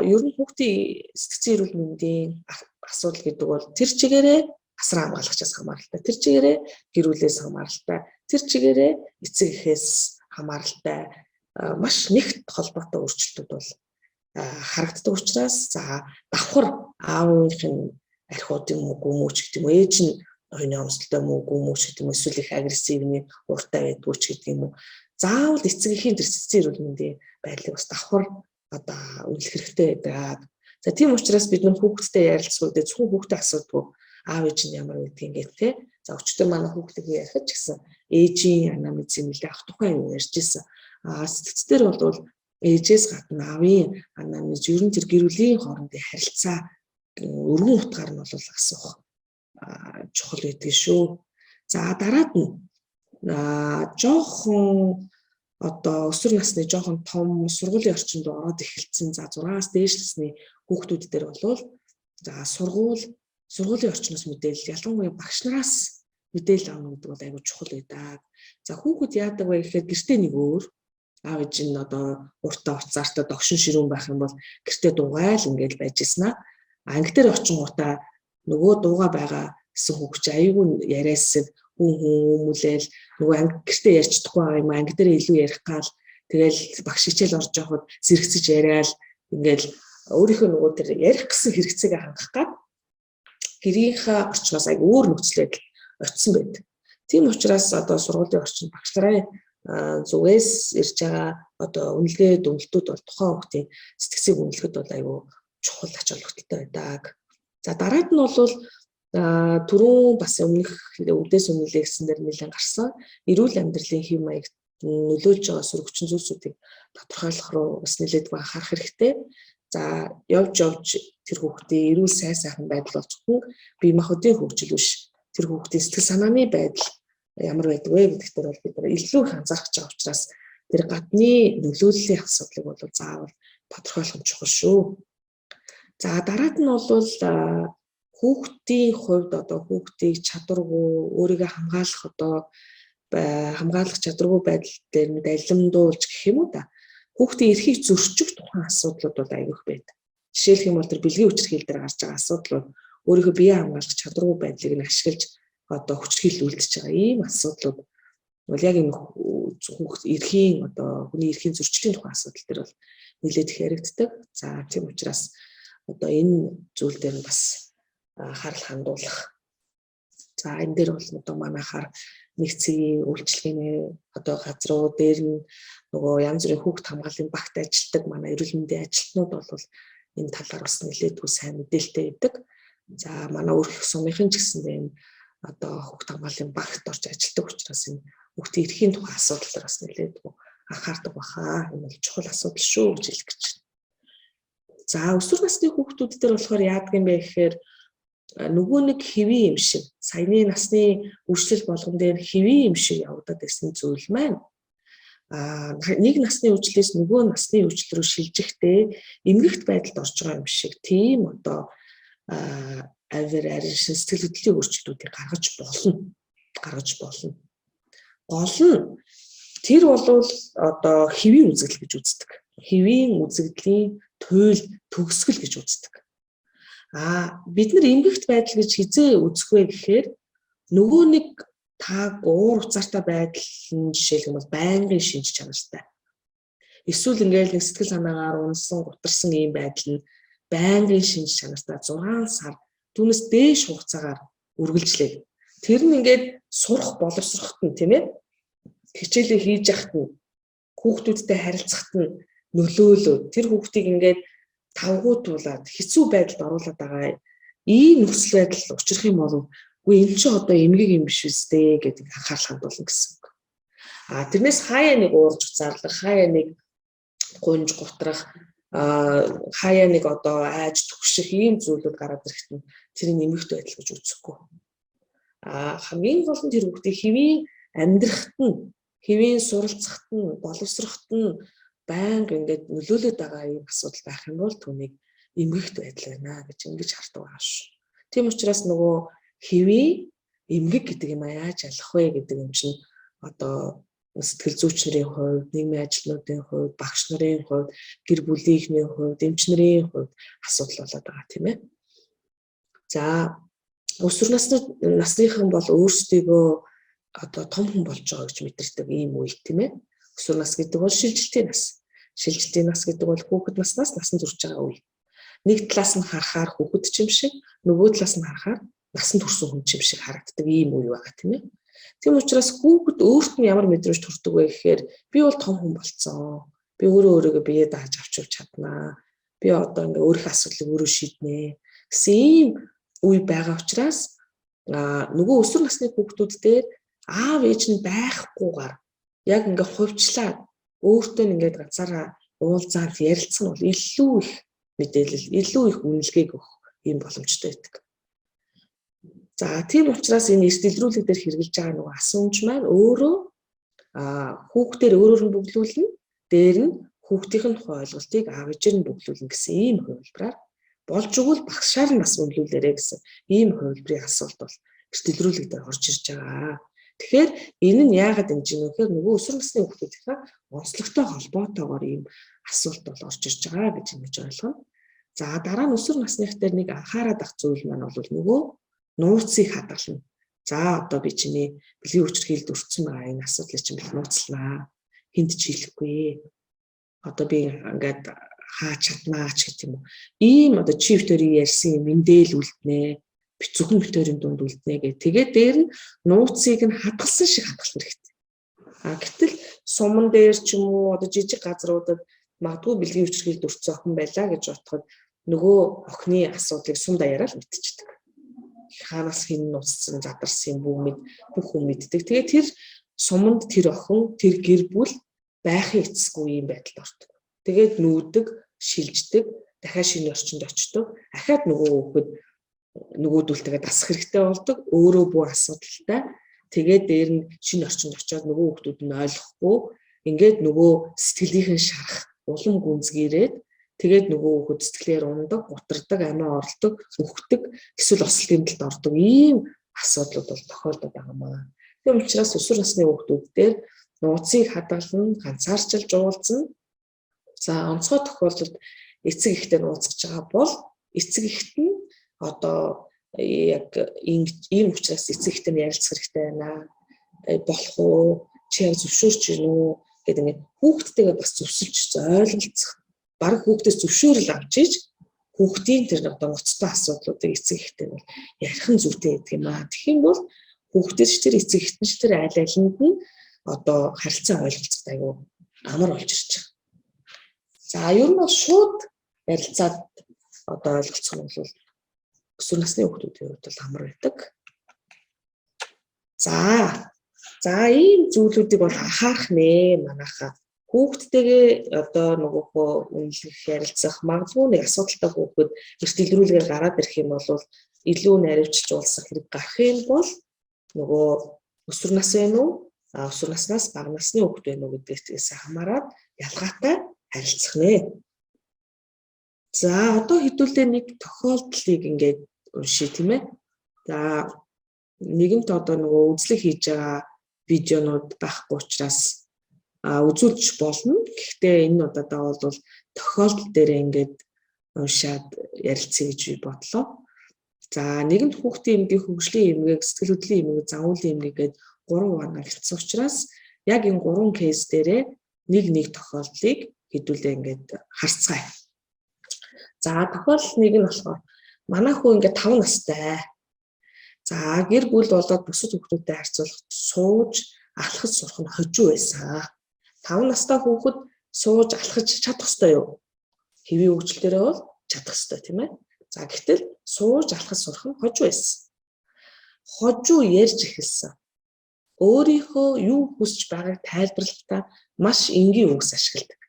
[SPEAKER 1] ер нь хүүхдийн сэтгцэн эрүүл мэндийн асуудал гэдэг бол тэр чигээрээ асран хамгаалагчаас хамааралтай, тэр чигээрээ гэр бүлээс хамааралтай, тэр чигээрээ эцэг эхээс хамааралтай маш нэгт холбоотой өөрчлөлтүүд бол харагддаг учраас за давхар аавынхын архиуд юм уу гүмүү ч гэдэг юм уу, ээж нь оюуны өмсөлтөй мүү гүмүү ч гэдэг юм уу, эсвэл их агрессивны уртай байдгүй ч гэдэг юм уу. Заавал эцэгхийн тэр сэтгцэн эрүүл мэндийн байдлыг бас давхар одоо үнэлэх хэрэгтэй байдаг. За тийм учраас бид нар хүүхдтэй ярилцсуудаа зөвхөн хүүхдээ асуудгүй аав ээж нь ямар байдгийг ингээд те. За өчтөр манай хүүхдийг ярих ч гэсэн ээжийн анамнез нэлээ ах тухайн юм ярьж ирсэн. Сэтгцээр бол ээжээс гадна аавын анамнез ер нь тэр гэр бүлийн хоорондын харилцаа өргөн утгаар нь бол асуух чухал байдаг шүү. За дараад нь жоохон одоо өсвөр насны жоохон том сургуулийн орчинд ороод эхэлсэн. За 6-аас дээш насны хүүхдүүд дээр бол за сургуулийн орчноос мэдээлэл ялангуяа багш нараас мэдээлэл авах гэдэг бол аюул чухал байдаг. За хүүхэд яадаг вэ гэхээр гэртээ нэг өөр аав ээж нь одоо уртаа уцаартай догшин ширүүн байх юм бол гэртээ дуугайл ингээд байж гиснаа. Анги дээр очингуудаа нөгөө дууга байгаа гэсэн хүүхч аюул яриасан хүмүүлээл нөгөө анги гэртээ ярьж чадахгүй байгаа юм анги дээр илүү ярих гал тэгэл багш хичээл орж явахад зэрэгцэж яриад ингээд өөрийнхөө нөгөө тэр ярих гэсэн хэрэгцээг хангах гад гэрийнхээ орчноос аяг өөр нөхцөлөд очисон байдаг. Тийм учраас одоо сургуулийн орчинд багш нарын зүгээс ирж байгаа одоо үнэлгээ дүгнэлтүүд бол тухайн хүүхдийн сэтгцийг үнэлэхэд бол аюу чухал ач холбогдолтой байдаг. За дараад нь бол түрүүн бас өмнөх үдээс өмнөлээ гэсэн дээр нэлээд гарсан эрүүл амьдралын хэв маягт нөлөөлж байгаа сөрөг хүчин зүйлсүүдийг тодорхойлох руу бас нэлээд анхаарах хэрэгтэй. За явж тэр хүүхдийн эрүүл сайхан байдал бол зөвхөн бие махбодын хөгжил биш. Тэр хүүхдийн сэтгэл санааны байдал ямар байдаг вэ гэдэгт бол бид илүү их анзаарч байгаа учраас тэр гадны нөлөөллийн асуудлыг бол заавал тодорхойлох нь чухал шүү. За дараад нь бол хүүхдийн хувьд одоо хүүхдийг чадваргүй өөрийгөө хамгаалах чадваргүй байдал дээр нь далимдуулж гэх юм уу та. Хүүхдийн эрхийг зөрчих тухайн асуудлууд бол аюулх байдаг. Жишээлх юм бол тэр бэлгийн хүчирхийлэл дээр гарч байгаа асуудлууд өөрийнхөө биеэ хамгаалах чадваргүй байдлыг нь ашиглаж одоо хүчирхийлэл үлдэж байгаа ийм асуудлууд бол яг энэ хүүхд эрхийн одоо хүний эрхийн зөрчлийн тухайн асуудал дээр бол нэлээд их яригддаг. За тийм учраас одоо энэ зүйл дээр нь бас харал хандуулах. За энэ дээр бол одоо манайхаар нэгцгийн үйлчилгээний одоо газруу дээр нь нөгөө янз бүрийн хүүхд хамгааллын багт ажилладаг манай эрүүл мэндийн ажилтнууд бол энэ талаар бас нэлээдгүй сайн мэдээлэлтэй байдаг. За манай өөрх сумынхын ч гэсэндээ энэ одоо хүүхд хамгааллын багт орж ажилладаг учраас энэ хүүхдийн эрхийн тухай асуудал дээр бас нэлээдгүй анхаардаг баха. Энэ бол чухал асуудал шүү гэж хэлэх гэж байна. За өсвөр насны хүүхдүүд дээр болохоор яадаг юм бэ гэхээр нөгөө нэг хэвийн юм шиг саяны насны үржилт болгон дээр хэвийн юм шиг явагдаад байсан зүйл маань нэг насны үечлээс нөгөө насны үечлэл рүү шилжихдээ эмгэгт байдалд орж байгаа юм шиг тийм одоо арийн сэтгэл хөдлөлийн өөрчлөлтүүдийг гаргаж болно. Гол нь тэр бол одоо хэвийн үзэгдэл гэж үздэг. Хэвийн үзэгдлийн туйл төгсгөл гэж үздэг. Бид нар эмгэгт байдал гэж хизээ үзэх вэ гэхээр нөгөө нэг та уур уцаартай байдал нь жишээлх юм бол байнгын шинж чанартай. Эсвэл ингээл нэг сэтгэл санаагаар унсан гутарсан ийм байдал нь байнгын шинж чанартай 6 сар түүнээс дээш хугацаагаар үргэлжлээд тэр нь ингээд сурах боловсрохт нь тийм ээ хичээлээ хийж яхад нь хүүхдүүдтэй харилцахт нь нөлөөлөө тэр хүүхдийг ингээд тавгуутуулаад хэцүү байдалд оруулаад байгаа ийм нөхцөл байдал учрах юм бол үгүй энэ ч одоо эмгэг юм биш үстэй гэдэг анхаарал хандуулна гэсэн үг. Тэрнээс хаяа нэг уурж уцаарлах, хаяа нэг гунж гутрах, хаяа нэг одоо айж түгших ийм зүйлүүд гараад ирэхэд нь тэрийг эмгэгт байдал гэж үзэхгүй. Хамгийн гол нь тэр хүүхдийн хэвийн амьдрахт нь, хэвийн суралцахт нь, боловсрохт нь байнга ингээд нөлөөлөд байгаа юм асуудал байх юм бол түүнийг эмгэгт байдал байна гэж ингэж хардаг байгаа шүү. Тийм учраас нөгөө хэвийн эмгэг гэдэг юм яаж ялах вэ гэдэг юм чинь одоо сэтгэл зүйчнэрийн хувьд, нийгмийн ажилтнуудын хувьд, багш нарын хувьд, гэр бүлийнхний хувьд, эмч нарын хувьд асуудал болоод байгаа тийм ээ. За өсвөр насныхан бол өөрсдийгөө одоо том хүн болж байгаа гэж мэдэрдэг ийм үе тийм ээ. Өсвөр нас гэдэг бол шилжилтийн нас. Шилжилтийн нас гэдэг бол хүүхэд наснаас насан турш байгаа үе. Нэг талаас нь харахаар хүүхэд ч юм шиг, нөгөө талаас нь харахаар насан турш хүн ч юм шиг харагддаг ийм үе байгаа тийм ээ. Тийм учраас хүүхэд өөрт нь ямар мэдрэмж төрдөг вэ гэхээр би бол том хүн болцсон. Би өөрийгөө бие дааж авч чаднаа. Би одоо ингээ өөрийнхөө асуудлыг өөрөө шийднэ гэсэн ийм үе байгаа учраас нөгөө өсвөр насны хүүхдүүд дээр аав ээж нь байхгүйгээр яг ингээ хувьчлаад өөртөө ингээд ганцаараа уулзаад ярилцсан бол илүү их мэдээлэл, илүү их үнэлгээг өгөх юм боломжтой байдаг. За тийм учраас энэ эрт илрүүлэг дээр хэрэгжилж байгаа нөгөө асуумж маань өөрөө хүүхдээр өөрөөр нь бөглүүлнэ, дээр нь хүүхдийн тухай ойлголтыг аав ээжээр нь бөглүүлнэ гэсэн ийм хувилбараар болж игэл багшаар нь бас бөглүүлээрэ гэсэн ийм хувилбарын асуулт бол эрт илрүүлэг дээр орж ирж байгаа. Тэгэхээр энэ нь яагаад ингэж юм гэхээр нөгөө өсвөр насны хүүхдүүдийнхээ онцлогтой холбоотойгоор ийм асуулт бол орж ирж байгаа гэж ингэж ойлгоно. За дараа нь өсвөр насных дээр нэг анхаарал авах зүйл маань бол нөгөө нууцыг хадгална. За одоо би чиний бэлгийн хүчирхийлэлд өртсөн байгаа энэ асуудлыг чинь би нууцлаа. Хинт ч хэлэхгүй. Одоо би ингээд хаач чаднаач гэх юм уу. Ийм одоо чи битүүрийн ярьсан мэдээл үлднэ. Зөвхөн битүүрийн дунд үлднэ гэх. Тэгээд дээр нь нууцыг нь хадгалсан шиг хадгалах хэрэгтэй. Гэтэл суман дээр ч юм уу одоо жижиг газруудад магадгүй бэлгийн хүчирхийлэлд өртсөн охин байлаа гэж бодоход нөгөө охины асуудлыг сум даяараа л мэдчихдэг. Хаанаас хэн нуцсан, задарсан бүх хүн мэддэг. Тэгээд тэр суманд тэр охин, тэр гэр бүл байхын эцэсгүй юм байдалд ордог. Тэгээд нүүдэг, шилждэг, дахиад шинэ орчинд очдог. Ахаад нөгөөдөлтэйгээ дасах хэрэгтэй болдог. Өөрөө бүх асуудалтай. Тэгээд дээр нь шинэ орчинд очиод нөгөө хүүхдүүд нь ойлгохгүй, ингээд нөгөө сэтгэлийнхэн шарах, улам гүнзгийрээд тэгээд нөгөө хүүхэд сэтгэлээр ундаг, гутардаг, амиа орлдог, үхдэг, эсвэл осол гэмтэлд ордог ийм асуудлууд бол тохиолдод байгаа маа. Тийм учраас өсвөр насны хүүхдүүд дээр нууцыг хадгална, ганцаарчилж уулзна. За онцгой тохиолдолд эцэг эхтэй нууцгаж байгаа бол эцэг эхт нь одоо яг ийм учраас эцэг эхтэй ярилцах хэрэгтэй байна. Болох уу? Чи яг зөвшөөрч гин үү гэдэг ингээд хүүхдтэйгээ бас зөвсөлж ойлголцох. Бараг хүүхдээс зөвшөөрөл авч иж хүүхдийн тэр одоо ноцтой асуудлуудыг эцэг эхтэй бол ярих нь зүйтэй гэдэг юм аа. Тэгэх юм бол хүүхдээс тэр эцэг эхтэн ч тэр аль алинд нь одоо харилцаа ойлголцох аюу амар болж ирж байгаа. За ер нь бол шууд ярилцаад одоо ойлголцох нь бол өсвөр насны хүүхдүүдийн хувьд бол амар байдаг. За ийм зүйлүүдийг бол анхаарах нэ манайхаа. Хүүхдтэйгээ одоо нөгөөхөө үнэлэх, ярилцах, магадгүй нэг асуудалтай хүүхэд эрт илрүүлгээр гараад ирэх юм бол илүү наривчилж уулзах хэрэг гарах юм бол нөгөө өсвөр нас вэ нү? Өсвөр наснаас бага насны хүүхэд вэ нү гэдгээс хамаарат ялгаатай харилцах нэ. За одоо хэдүүлээ нэг тохиолдлыг ингээд уншия тийм ээ. За нэгэнт одоо нөгөө үзлэг хийж байгаа видеонууд байхгүй учраас үзүүлж болно. Гэхдээ энэ удаадаа бол тохиолдол дээр ингээд уншаад ярилцъя гэж би бодлоо. За нэгэнт хүүхдийн эмгэг, хөгжлийн эмгэг, сэтгэл хөдлөлийн эмгэг, загварын эмгэг гэдэг 3 хуваана хэлсэн учраас яг энэ 3 кейс дээрээ нэг тохиолдлыг хэдүүлээ ингээд харцгаая. За тохиолдол нэг нь болохоор манай хүү ингээд 5 настай. За гэр бүл болоод бусад хүүхдүүдтэй харьцуулахад сууж алхаж сурах нь хожуу байсан. 5 настай хүүхэд сууж алхаж чадах ёстой юу? Хэвийн хөгжлөөрөө бол чадах ёстой тийм ээ. За гэтэл сууж алхаж сурах нь хожуу байсан. Хожуу ярьж эхэлсэн. Өөрийнхөө юу хүсэж байгааг тайлбарлахдаа маш энгийн үгс ашигладаг.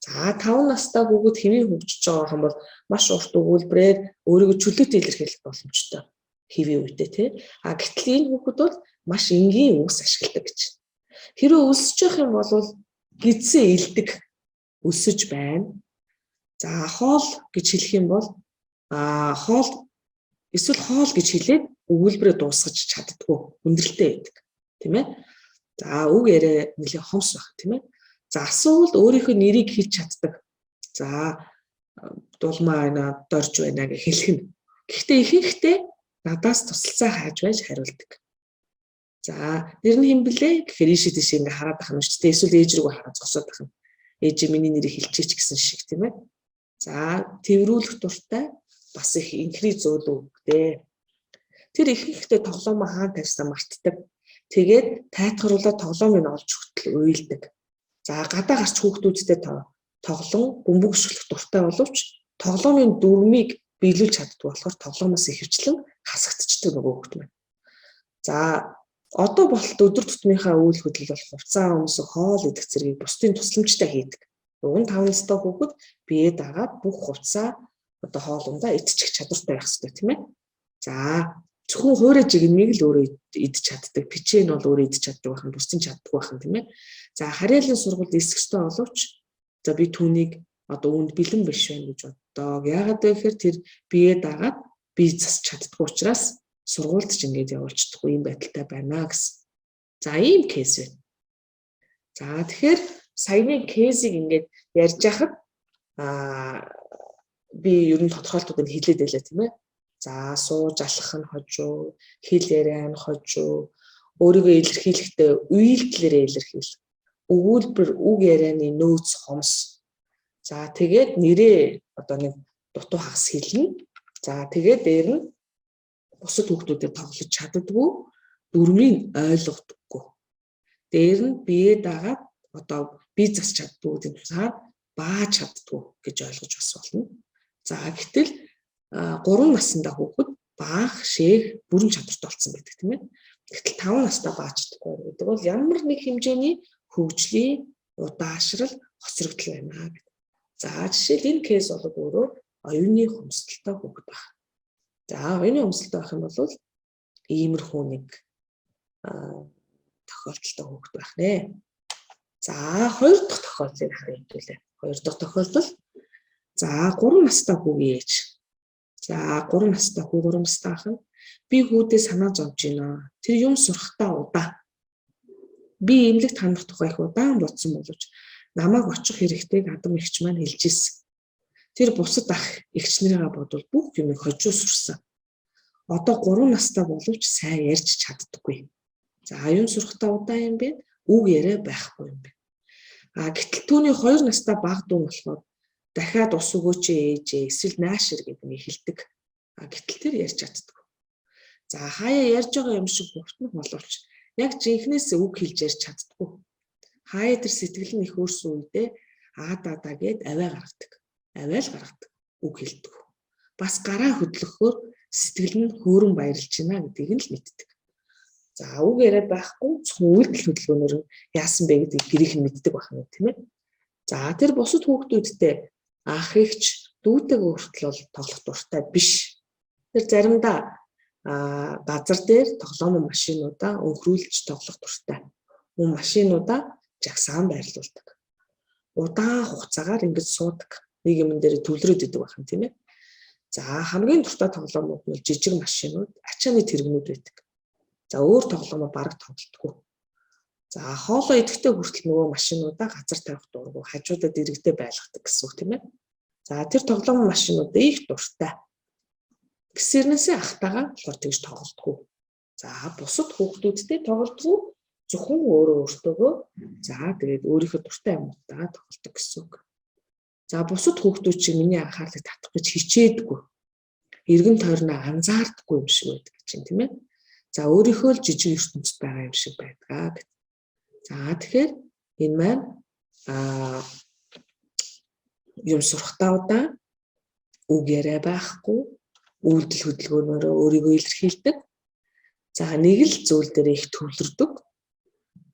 [SPEAKER 1] За 5 настай хүүхэд хэвийн хөгжиж байгаа юм бол маш урт өгүүлбэрээр өөрийгөө чөлөөтэй илэрхийлэх боломжтой. Хэвийн үедээ тий. Гэтэл энэ хүүхэд бол маш энгийн үгс ашигладаг гэж. Хэрэв өсөж явах юм бол гидсэн илдэг өсөж байна. За хоол гэж хэлэх юм бол хоол эсвэл хоол гэж хэлээд өгүүлбэрээ дуусгаж чаддгүй хүндрэлтэй байдаг тийм ээ. За үг яриа нэлээд хомс байх тийм ээ. За асуувал өөрийнхөө нэрийг хэлж чаддаг. За дулмаа байна, дорж байна гэж хэлэх нь. Гэхдээ ихэнхдээ надаас тусалцаа хааж байж хариулдаг. За нэр нь хэм блэ гэхээр ийшээ тийш ингээ хараад ах нь ч тийм эсвэл ээж рүү хараад зогсоод ах нь. Ээж миний нэрийг хэлчихэж гэсэн шиг тийм ээ. За тэрврүүлэх дуртай бас их инхри зөөлөө үгтэй. Тэр ихэнхдээ тоглоомоо хаан тавьсан мартдаг. Тэгээд тайтгаруулаад тоглоомыг олж өгтөл уйлдаг. За гадаа гарч хүүхдүүдтэй тоглон бөмбөг өшгөх дуртай боловч тоглоомын дүрмийг биелүүлж чаддгүй болохоор тоглоомоос ихэвчлэн хасагдчихдаг нөгөө хүүхд маань. За одоо болт өдөр тутмынхаа үйл хөдлөл бол хувцас өмсөх, хоол идэх зэргийг бусдын тусламжтай хийдэг. Уг нь 5 настай хүүхэд бие дагаад бүх хувцас одоо хоолундаа идчих чадвартай байх хэрэгтэй тийм ээ. За зөвхөн хуурай жигмийг л өөрөө идэж чаддаг. Печень бол өөрөө идэж чаддаг байх нь бусдын чаддаггүй байх нь тийм ээ. За харьяалын сургуульд эсэхтэй боловч за би түүнийг одоо үүнд бэлэн биш байна гэж боддог. Яагаад гэвэл тэр бие дагаад бие засч чаддаггүй учраас сургуульд ч ингэж явуулчихдаггүй юм байдалтай байна гэсэн. За ийм кейс байна. За тэгэхээр саяны кейсийг ингэж ярьж яхад би ер нь тодорхойлтуудыг хэлээд байлаа тийм ээ. За сууж алхах нь хожуу, хэл яриа нь хожуу, өөрийгөө илэрхийлэхдээ үйлдэлээрээ илэрхийлэх. Өгүүлбэр үг ярианы нөөц хомс. За тэгээд нэрээ одоо нэг дутуу хагас хэлнэ. За тэгээд дээр нь бусад хүүхдүүдэд тоглож чаддаггүй, дүрмийг ойлгодоггүй. Дээр нь бие дагаад одоо бие засч чаддгүй гэдэг тусаар бааж чаддгүй гэж ойлгож бас болно. За гэтэл 3 наснда хүүхэд баах, шээх, бүрэн чадвартай болсон байдаг тийм ээ. Гэтэл 5 настай баачдаггүй гэдэг бол ямар нэг хэмжээний хөгжлийн удаашрал хоцрогдол байна гэдэг. За жишээл энэ кейс бол өөрөө оюуны хүмсэлтэй хүүхэд байна. За оюуны хүмсэлтэй байх юм бол иймэрхүү нэг тохиолдолтой хүүхэд байх нэ. За хоёр дахь тохиолдлыг харъя хэвлээ. Хоёр дахь тохиолдол за 3 настай хүүгийн ээж. За 3 настай хүү 3 настай ах нь би хүүдээ санаа зовж байна. Тэр юм сурахтаа удаа. Би имлэг танах тухай их удаан бодсон боловч намайг очих хэрэгтэйг адам эгч маань хэлж ирсэн. Тэр бусад ах эгчнэрийгээ бодвол бүх юмыг хожуу сурсан. Одоо 3 настай боловч сайн ярьж чаддаггүй. За юм сурахтаа удаа юм бэ? Үг яриа байхгүй юм бэ. Гэтэл түүний 2 настай баг дүү болохоор дахиад ус өгөөч ээжээ эсвэл наашир гэдэг нь хэлдэг. Гэтэл тэр ярьж чаддаг. За хаяа ярьж байгаа юм шиг бүртнэх боловч яг жинхнээс үг хэлж ярьж чаддаггүй. Хаяа тэр сэтгэл нь их өөрсөн үедээ аадаа гэд аваа гаргадаг. Аваа л гаргадаг. Үг хэлдэг. Бас гараа хөдлөхөөр сэтгэл нь хөөрөн баярлж байна гэдгийг нь л мэддэг. За үг яриад байхгүй зөвхөн үйлдэл хөдөлгөөнөөр яасан бэ гэдгийг гэрийнх нь мэддэг байна тийм ээ. За тэр бусад хүүхдүүдтэй ах эгч дүүтэйг хүртэл бол тоглох дуртай биш. Тэр заримдаа газар дээр тоглоом машинуудаа өнхрүүлж тоглох дуртай. Мөн машинуудаа жагсаан байрлуулдаг. Удаан хугацаагаар ингэж суудаг. Нэг юм дээр төвлөрөөд идэг байх юм тийм ээ. За хамгийн дуртай тоглоомууд нь жижиг машинууд, ачааны тэрэгнүүд байдаг. За өөр тоглоомоо бараг тоглодоггүй. За хоолоо идэхдээ хүртэл нөгөө машинуудаа газар тавих дургу, хажуудад иргэдээ байлгадаг гэсэн үг тийм ээ. За тэр тоглоом машинууд их дуртай. Гисэрнээсээ ахтайгаа болохоор тэгж тоглодоггүй. За бусад хүүхдүүдтэй тоглодоггүй. Зөвхөн өөртөөгөө за тэгээд өөрийнхөө дуртай юмудаа тоглодог гэсэн үг. За бусад хүүхдүүд чинь миний анхаарлыг татах гэж хичээдэггүй. Эргэн тойрноо анзаардаггүй юм шиг байдаг чинь тийм ээ. За өөрийнхөө л жижиг ертөнцид байгаа юм шиг байдаг. За тэгэхээр энэ маань юм сурахтаа удаа үг яриа байхгүй, үйлдэл хөдөлгөөнөөрөө өөрийгөө илэрхийлдэг. За нэг л зүйл дээр их төвлөрдөг.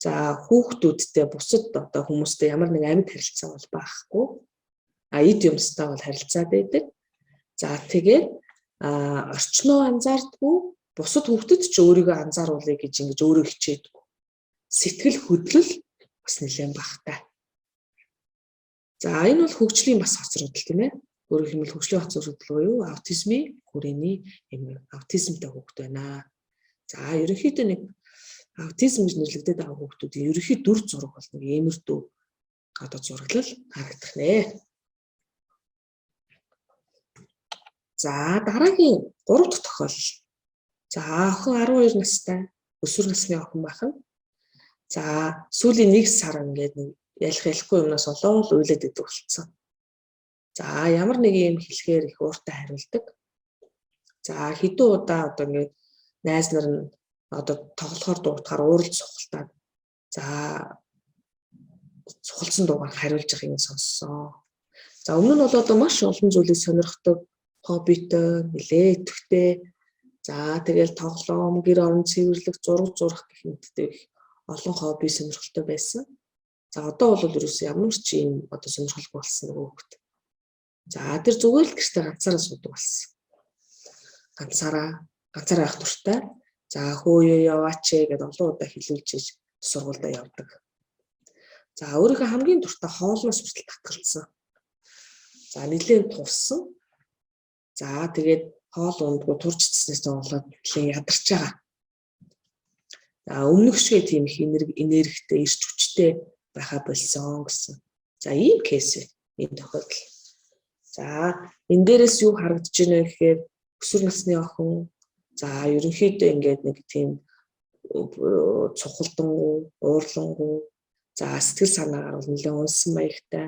[SPEAKER 1] За хүүхдүүдтэй бусад одоо хүмүүстэй ямар нэг амьд харилцаа бол байхгүй. Эд юмстай бол харилцаа байдаг. За тэгээд орчноо анзаардаггүй, бусад хүүхдэд ч өөрийгөө анзааруулъя гэж ингэж өөрөө хичээдэг. Сэтгэл хөдлөл бас нэлээд багтай. За энэ бол хөгжлийн бас хоцрогдол тийм ээ. Өөрөөр хэлбэл хөгжлийн хоцрогдол буюу аутизмын хүрээний аутизмтай хүүхэд байна. За ерөнхийдөө нэг аутизм гэж нэрлэгдээд байгаа хүүхдүүдийн ерөнхий дүр зураг бол нэг иймэрдүү одоо зураглал харагдах нэ. За дараагийн 3 дахь тохиолдол. За охин 12 настай өсвөр насны охин бахан. За сүүлийн 1 сар ингээд нэг ялахгүй юмнаас олон л уйлаад идэв болцсон. За ямар нэг юм хэлэхээр их ууртай хариулдаг. За хэдэн удаа одоо ингээд найз нар нь одоо тоглохоор дуутахаар ууралж сухалтаад за сухалсан дуугаар хариулж явах юм сонссон. За өмнө нь бол одоо маш олон зүйлийг сонирхдог, хоббитой, нэлээд идэвхтэй. За тэгэл тоглоом, гэр орон цэвэрлэх, зураг зурах гэх мэттэй олон хобби сонирхолтой байсан. За одоо бол ерөөсөө ямар ч юм одоо сонирхолгүй болсон нөгөө хүүхэд. За тэр зүгээр л гэртээ ганцаараа суудаг болсон. Ганцаараа байх дуртай. За хөөё яваач гэдэг олон удаа хэлүүлж сургуультай явдаг. За өөрийнхөө хамгийн дуртай хоолноос хүртэл татгалцсан. За нэлээд туссан. За тэгээд хоол ундгүй турж цэснээс болоод нэлээд ядарч байгаа. За өмнөх шиг тийм их энергитэй, эрч хүчтэй байха болсон гэсэн. За ийм кейс энэ тохиолдол. За энэ дээрээс юу харагдаж байна вэ гэхээр өсвөр насны охин за ерөнхийдөө ингээд нэг тийм цухалдангуй, уурлангуй за сэтгэл санаагаар бол нэлээд унсан маягтай.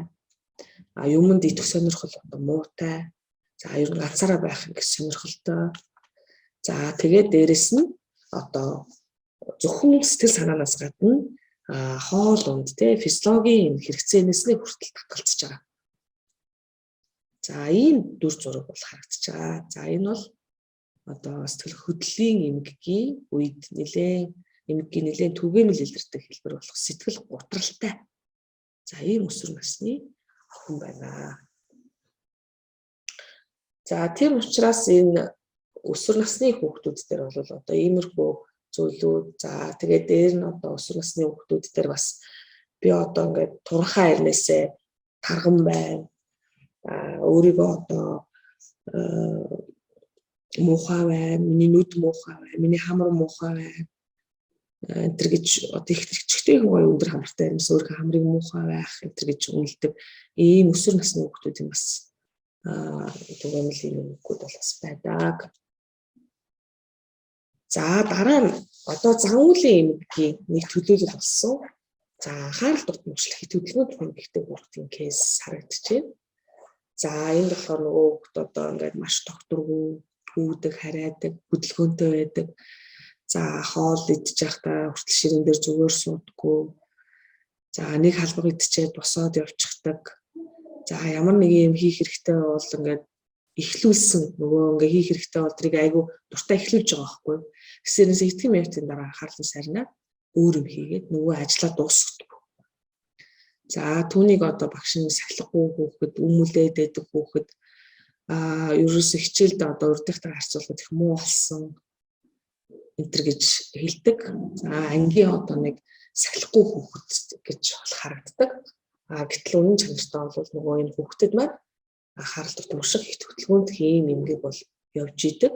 [SPEAKER 1] Юмд идэх сонирхол одоо муутай. За ер нь ганцаараа байх гэж сонирхолтой. За тэгээд дээрэс нь одоо зөвхөн сэтгэл санаанаас гадна хоол унд те физиологийн хэрэгцээнээс нь хүртэл татгалзаж байгаа. За ийм дүр зураг бол харагдаж байгаа. За энэ бол одоо сэтгэл хөдлөлийн эмгэгийн үед эмгэгийн нэлээд түгээмэл илэрдэг хэлбэр болох сэтгэл гутралтай. За ийм өсвөр насны охин байна. За тийм учраас энэ өсвөр насны хүүхдүүд дээр бол одоо иймэрхүү зүйлүүд за тэгээд дээр нь одоо өсвөр насны хүүхдүүд дээр бас би одоо ингээд турхаа ирнээсээ тарган байна. Өөрийгөө одоо муухай байна, миний нүд муухай байна, миний хамар муухай байна. Энтэр гэж одоо их чигтэй гоё өндөр хамартай юмс өөрийнхөө хамрыг муухай байх энтэр гэж үнэлдэг ийм өсвөр насны хүүхдүүд юм бас түгээмэл юмнууд бол бас байдаг. За дараа нь одоо загвуулын эмгэгийн нэг төлөөлөл болсон. За анхаарал дутмагчлах хөдөлгөөнд хөнгөлтэй хүүхдийн кейс харагдаж байна. За энэ болохоор нөгөө хүүхд одоо ингээд маш тогтворгүй, үүдэх, харайдаг, хөдөлгөөнтэй байдаг. За хоол идчих байхдаа хүртэл ширэн дээр зүгээр суудаггүй. За нэг халбаг идчихээд босоод явчихдаг. За ямар нэг юм хийх хэрэгтэй бол ингээд ихлүүлсэн нөгөө ингээ хийх хэрэгтэй бол тэрийг айгүй дуртай ихлүүлж байгаа байхгүй. Гэсээрээс итгэм явтын дараа анхаарлан сарнаад өөр юм хийгээд нөгөө ажлаа дуусгадаг. За түүнийг одоо багш нь сахилахгүй хүүхэд, өмүүлээд байдаг хүүхэд ерөөсө хичээлд одоо урдынхтайгаа харьцуулахад их муу болсон энтэр гэж хэлдэг. За ангийн одоо нэг сахилахгүй хүүхэд гэж харагддаг. Гэтэл үнэн чанартай бол нөгөө энэ хүүхдэд маань анхаарал дутмагших их хөдөлгөөнд хийм эмгэг бол явж идэг.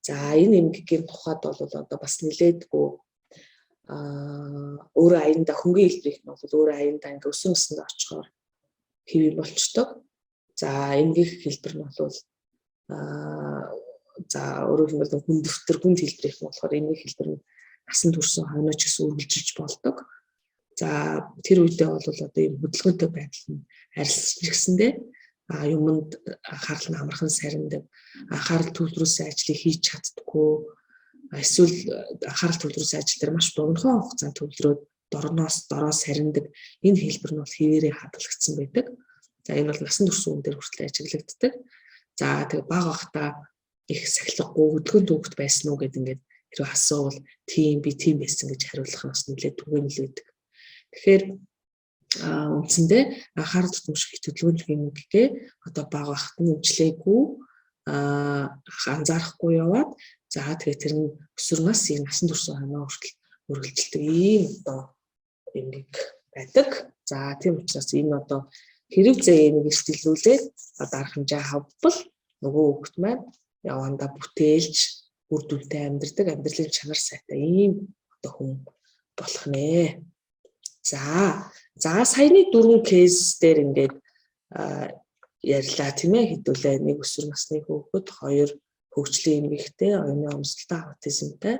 [SPEAKER 1] За энэ эмгэгийн тухайд бол одоо бас нилээдгүй өөрөө аяндаа хөнгөн хэлбэрийнх нь бол өөрөө аяндаа ингээ өсөн өсөнд очихоор хэвээ болчдөг. За эмгэг хэлбэр нь бол за өөрөөр хэлбэл хүн дэвтэр хүнд хэлбэрийнх нь болохоор эмгэг хэлбэр нь насан турш хойноо ч гэсэн үргэлжилж болдог. За тэр үедээ бол одоо ийм хөдөлгөөнтэй байдал нь арилсч гисэндээ юмд анхаарал нь амархан сарндаг, анхаарал төвлөрүүлсэн ажлыг хийж чаддаггүй, эсвэл анхаарал төвлөрүүлсэн ажил дээр маш богинохон хугацаанд төвлөрөөд дороо сарндаг энэ хэлбэр нь бол хэвээрээ хадгалагдсан байдаг. За энэ бол насан турш үн дээр хүртэл ажиглагддаг. За тэгээ бага бахта их сахилахгүй хөдөлгөөн төвөгт байсан уу гэд ингээд хэрэг асуувал тийм би тийм байсан гэж хариулах нь бас нэлээд түгээмэл байдаг. Тэгэхээр үндсэндээ анхаарал тутамших хөдөлгөөний эмгэгээ одоо бага бахт нь имжлээгүй анзаарахгүй яваад за тэгээ тэр нь өсвөр насны насан турш хойноо хүртэл үргэлжилдэг ийм одоо эмгэг байдаг. За тийм учраас энэ одоо хэрэг зээнийг эртэлүүлээд дарах хэмжээ хавбал нөгөө хүүхэд маань явандаа бүтээлж үр дүнтэй амьдрдаг амьдралын чанар сайтай ийм одоо хүн болох нэ. За саяны 4 кейс дээр ингээд ярьлаа тийм ээ хэдүүлээ нэг өсвөр насны хүүхэд, 2 хөгжлийн эмгэгтэй, оюуны өмсөлттэй аутизмтай.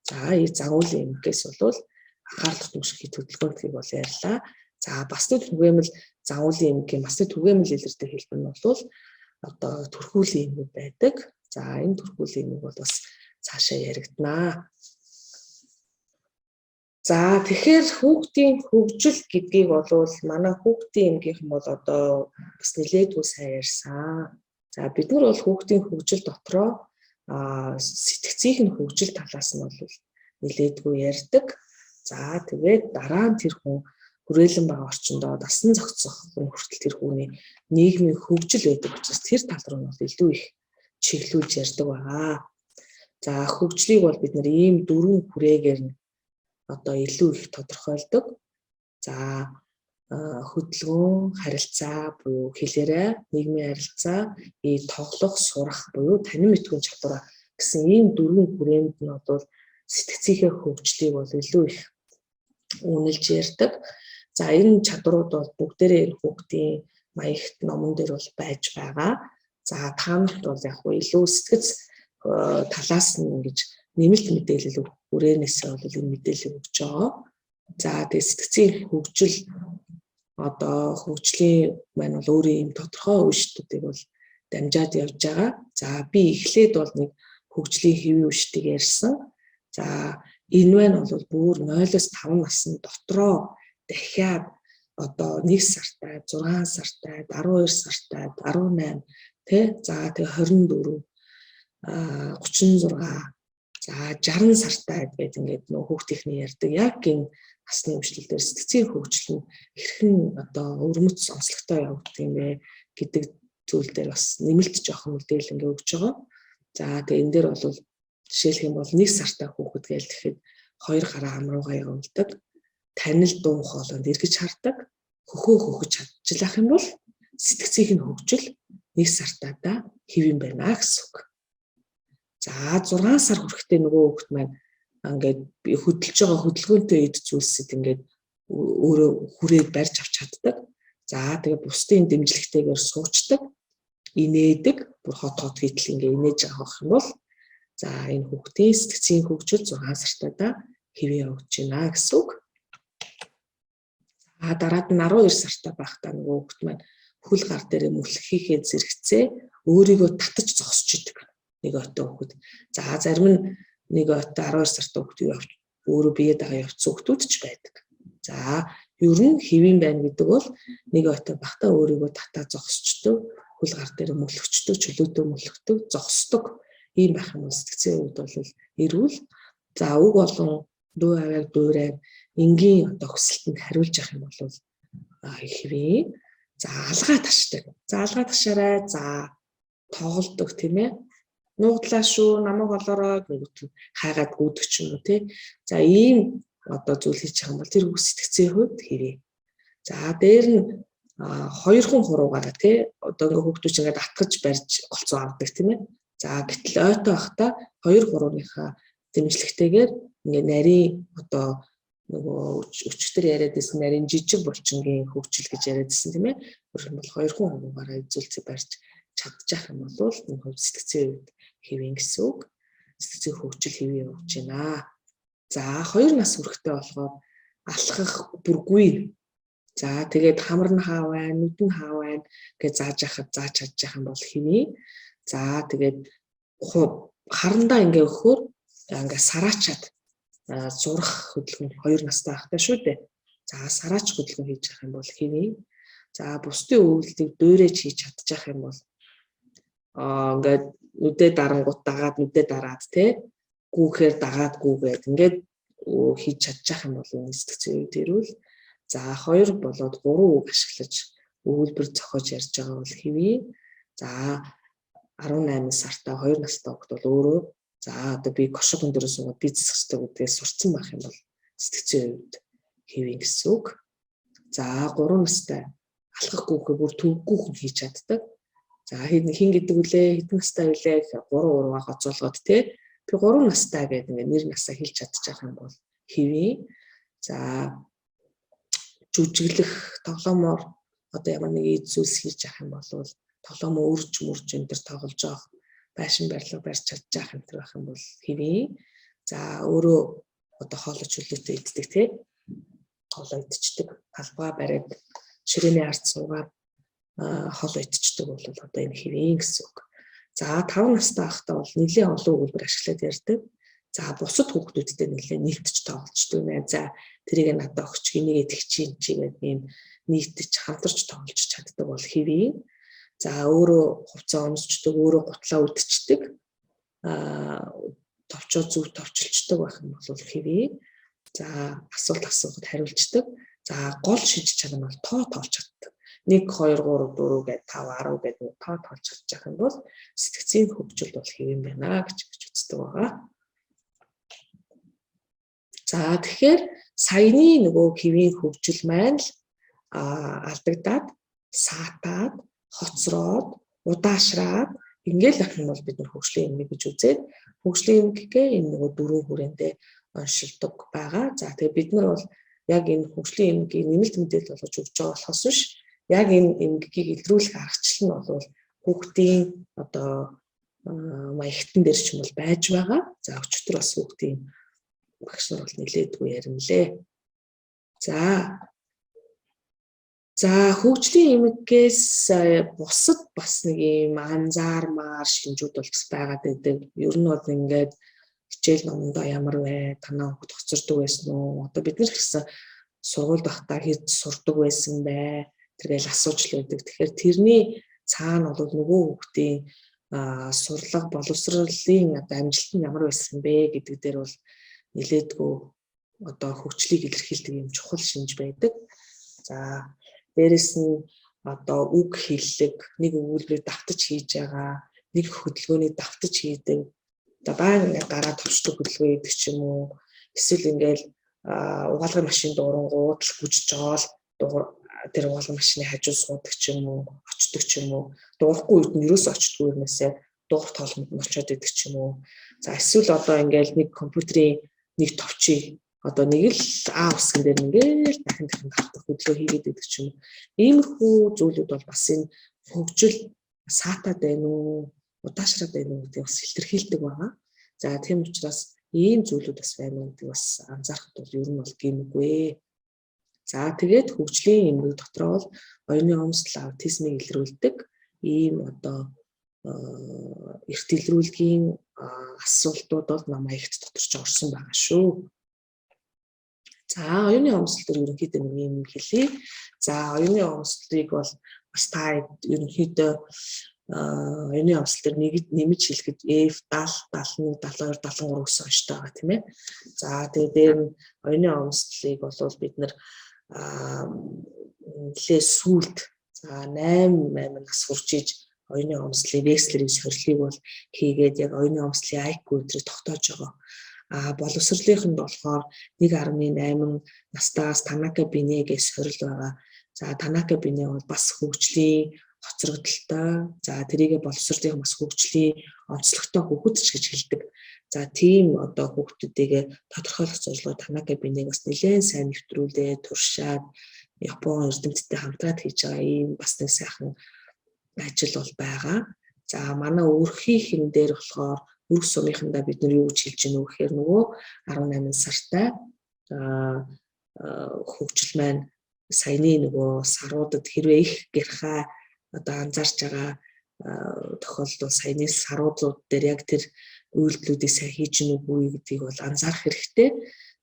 [SPEAKER 1] За энэ загвуулын эмгэгээс бол анхаарал тутамших хөдөлгөөнтгийг бол ярьлаа. За бас нэг түгээмэл загвуулын эмгэгийн бас нэг түгээмэл илэрдэг хэлбэр нь бол одоо төрхүүлийн эмгэг байдаг. За энэ төрхүүлийн эмгэг бол бас цаашаа яригданаа. За тэгэхээр хүүхдийн хөгжил гэдгийг бол манай хүүхдийн эмгийнхэн бол одоо бас нэлээдгүй сайн ярьсан. За бид нар бол хүүхдийн хөгжил дотроо сэтгцийн хөгжил талаас нь бол нэлээдгүй ярьдаг. За тэгээд дараа нь тэр хүн хүрээлэн байгаа орчиндөө дасан зохицох хүн хүртэл тэр хүний нийгмийн хөгжил байдаг учраас тэр тал руу нь бол илүү их чиглүүлж ярьдаг байгаа. За хөгжлийг бол бид нар ийм 4 хүрээгээр нь одоо илүү их тодорхойлдог. За хөдөлгөөн, харилцаа буюу хэлээрээ нийгмийн харилцаа, тоглох, сурах буюу танин мэдгүн чадвар гэсэн ийм 4 хүрээнд нь бол сэтгцийнхээ хөгжлийг бол илүү их үнэлж ярьдаг. За энэ чадрууд бол бүгдээрээ энэ хүүхдийн маягт номон дээр бол байж байгаа. За таамагт бол яг илүү сэтгц талаас нь ингэж нэмэлт мэдээлэл хүрээнээсээ бол энэ мэдээлэл өгч байгаа. За тэгээд сэтгцийн хөгжил одоо хөгжлийн маань бол өөрийн юм тодорхой үештүүдийг бол дамжаад явж байгаа. За би эхлээд бол нэг хөгжлийн хэвийн үештийг ярьсан. За энэ маань бол бүр 0-5 насны дотроо дахиад одоо 1 сартай, 6 сартай, 12 сартай, 18 тэ за тэгээ 24 36 за 60 сартай гэдэг ингээд нөө хүүхдийнхний ярьдаг яг энэ насны хвшлэл дээр сэтгцийн хөгжил нь хэрхэн одоо өрмөц онцлогтой явагддаг юм бэ гэдэг зүйл дээр бас нэмэлт жоохон мэдээлэл ингээд өгч байгаа. За тэгээ энэ дээр бол жишээлх юм бол 1 сартай хүүхэд гээл тэгэхэд 2 гараа амруугаа явуулдаг, танил дуу хоолойнд эргэж хардаг, хөхөө хөхөж чадчихлах юм бол сэтгцийн хөгжил 1 сартайдаа хэвэн байна гэсэн үг. За 6 сар хүрэхдээ нөгөө хүүхэд маань ингээд хөдөлж байгаа хөдөлгөөнтэй эд зүйлсэд ингээд өөрөө хүрээд барьж авч чаддаг. За тэгээ бусдын дэмжлэгтэйгээр суучдаг, инээдэг, бүр хот хийтэл ингээд инээж авах юм бол за энэ хүүхдийн сэтгцийн хөгжил 6 сартайдаа хэвэн явагдаж байна гэсэн үг. Дараад нь 12 сартай байхдаа нөгөө хүүхэд маань хөл гар дээрээ мөлхихээ зэрэгцээ өөрийгөө татаж зогсож идэг нэг отоо хүүхэд. За зарим нь нэг отоо 12 сартай хүүхэд өөрөө биеэ дагаа явцсан хүүхдүүд ч байдаг. За ер нь хэвэн байна гэдэг бол нэг отоо байхдаа өөрийгөө татаа зогсчдөг, хөл гар дээрээ мөлхчдөг, чөлөөтэй мөлхдөг, зогсдог ийм байх юм бол сэтгцийн үед бол эрүүл. За уг болон дуу аваад дуурайг энгийн одоо хүсэлтэнд хариулж явах юм бол хэвээ. За алгаа ташдаг. За алгаа ташаарай. За тоглодог тийм ээ. Нуудлаа шүү, намайг олоорой гэдэг хайгаад гүйдэг ч юм уу тий. За ийм одоо зүйл хийж байгаа юм бол тэр сэтгцийн хувьд хэвээ. За дээр нь 2 хүн хуруугаараа тий. Одоо ингээ хүүхдүүч ингээд атгаж барьж голцоо авдаг тийм ээ. За гэтэл ойтой байхдаа 2 хурууныхаа дэмжлэгтэйгээр ингээ нарийн одоо нөгөө өчтөр яриад байсан нарийн жижиг булчингийн хөгжил гэж яриад байсан тийм ээ. Өөрөөр хэлбэл 2 хүн хуруугаараа эзүүлцээ барьж чадчих юм бол энэ хувь сэтгцийн үед хэвэн гэсэн үг. Сэтгцийн хөгжил хэвэн явж байна. За 2 нас хүрэхтэй болохоор алхах бүргүй. За тэгээд хамар нь хаа байна, нүд нь хаа байна гэж зааж чадж явах юм бол хэвэн. За тэгээд харандаа ингээ өгөхөөр ингээ сараачаад зурах хөдөлгөөн 2 настай байхдаа шүү дээ. За сараач хөдөлгөөн хийж явах юм бол хэвэн. За бусдын үйлдэлийг дуурайж хийж чадчих юм бол ингээд нүдээ дарангууд дагаад нүдээ дараад тий гүүхээр дагаад гүүгээд ингээд хийж чадчих юм бол энэ сэтгцийн үед ирвэл за 2 болоод 3 үг ашиглаж өгүүлбэр зохиож ярьж байгаа бол хэвэн. За 18 сартай 2 настай хүүхэд бол өөрөө за одоо би кошо өндөрөө суугаад бизнес хэвчтэй гэдгээ сурцсан байх юм бол сэтгцийн үед хэвэн гэсэн үг. За 3 настай алхах гүүхээ бүр төвггүй хүн хийж чаддаг. За хин гэдэг үлээ хэдэн настай үлээ 3 ургаа гоцолгоод тий би 3 настай гэдэг ингээ нэр насаа хэлж чадчих юм бол хэвэн. За жүжиглэх тоглоомоор одоо ямар нэг зүйлс хийж явах юм бол тоглоомоо үрж мөрж энэ төр тоглож явах байшин барилга барьж чадчих юм тэр байх юм бол хэвэн. За өөрөө одоо хоолой чөлөөтэй иддэг тий хоолой идчихдэг талбай бариад ширээний ард суугаад хоолой идчихдэг бол одоо энэ хэвэн гэсэн үг. За 5 настай байхдаа бол нэлээд олон өгүүлбэр ашиглаад ярьдаг. За бусад хүүхдүүдтэй нэлээд нийтж тоглолцдог нэ. За тэрийг надад өгч энийг тэгчих чи гэдэг ийм нийтж хамтарч тоглож чаддаг бол хэвэн. За өөрөө хувцас өмсчдэг, өөрөө гутлаа үдчихдэг. Товчоо зүг товчилчдаг байх юм бол хэвэн. За асуулт асуухад хариулцдаг. За гол шийдэж чадна бол тоо тоолж чаддаг. 1 2 3 4 гээд 5 10 гээд тоо тоолж чадчих юм бол сэтгцийн хөгжил бол хэвэн байна гэж үздэг байгаа. За тэгэхээр саяны нөгөө хэвийн хөгжил маань л алдагдаад саатаад хоцроод удаашраад ингээл ах юм бол бид нар хөгжлийн эмгэг гэж үзээд хөгжлийн эмгэгээ энэ нөгөө 4 хүрээндээ оншилдог байгаа. За тэгээ бид нар бол яг энэ хөгжлийн эмгэгийг нэмэлт мэдээлэл болгож өгч байгаа болохоос биш яг энэ эмгэгийг илрүүлэх аргачлал нь бол хүүхдийн одоо маягтан дээр ч юм бол байж байгаа. За өчтөр бас хүүхдийн багш нар бол нэлээдгүй яринлээ. За хөгжлийн эмгэгээс бусад бас нэг юм анзаармаар шинжүүд бол бас байгаад байдаг. Ер нь бол ингээд хичээл номондоо ямар вэ? Танаа хүүхд хоцордог байсан уу? Одоо бид нар гэсэн сургууль байхдаа хэд сурдаг байсан бэ? Тэргээл асууж л байдаг. Тэгэхээр тэрний цаана бол нөгөө хүүхдийн сурлага боловсролын одоо амжилт нь ямар байсан бэ гэдэг дээр бол нэлээдгүй одоо хөгжлийг илэрхийлдэг юм чухал шинж байдаг. За дээрэс нь одоо үг хэллэг, нэг өгүүлбэрийг давтаж хийж байгаа, нэг хөдөлгөөнийг давтаж хийдэг. Одоо баян гараад товчдог хөдөлгөөн гэдэг ч юм уу. Эсвэл ингээл угаалгын машин дуурангууд л гүжиж жаал тэр угаалгын машины хажуу суудаг ч юм уу, очдог ч юм уу. Дуурахгүй үед нь ерөөсөө очдгүй юмнасаа дуур тоолмод нь очиод идэг ч юм уу. За эсвэл одоо ингээл нэг компьютерийн нэг товчийг одоо нэг л А усган дээр ингээл дахин давтах хөдөлгөөн хийгээд идэг ч юм уу. Иймэрхүү зүйлүүд бол бас энэ хөгжил саатаад байна уу, удаашраад байна уу гэдэг бас илэрхийлдэг байгаа. За тийм учраас ийм зүйлүүд бас байна уу гэдэг бас анзаарахад бол ер нь бол гэмгүй. За тэгээд хөгжлийн эмгэг дотор бол оюуны өмсөл аутизмыг илрүүлдэг ийм одоо эрт илрүүлгийн асуултууд бол ном аягт доторч орсон байгаа шүү. За оюуны өмсөл төр ерөнхийдөө нэг юм хэлье. За оюуны өмсөлийг бол бас та ерөнхийдөө оюуны өмсөл төр нэмж хэлэхэд F70, 71, 72, 73 гэсэн онцтой байгаа тийм ээ. За тэгээд дээр нь оюуны өмсөлийг бол бид нэр нэлээ сүлд за 8 нас хүрч иж оюуны өмслийн векслерийн сорилгыг бол хийгээд яг оюуны өмслийн IQ өдрийг тогтоож байгаа. Боловсролынх нь болохоор 1.8 настаас Танака Бинегээ сорил байгаа. За Танака Бине бол бас хөгжлийн хоцрогдолтой. За тэрийгэ боловсролынх бас хөгжлийн онцлогтой хөгжиж гэж хэлдэг. За тийм одоо хүүхдүүдийг тодорхойлох зорилгоор Танака Бинег бас нэлээд сайн нэвтрүүлээд туршаад Япон эрдэмтдтэй хамтраад хийж байгаа ийм бас нэг сайхан ажил бол байгаа. За манай өрхийн дээр болохоор өрх сумынхандаа бид нар юу гэж хэлж гэнэ вэ гэхээр нөгөө 18 сартай хөгжил маань саяны нөгөө саруудад хэрвээ их гэрхай одоо анзаарч байгаа тохиолдол саяны саруудууд дээр яг тэр үйлдэлүүдийг сайн хийж гэнэ үгүй гэдгийг бол анзаарах хэрэгтэй.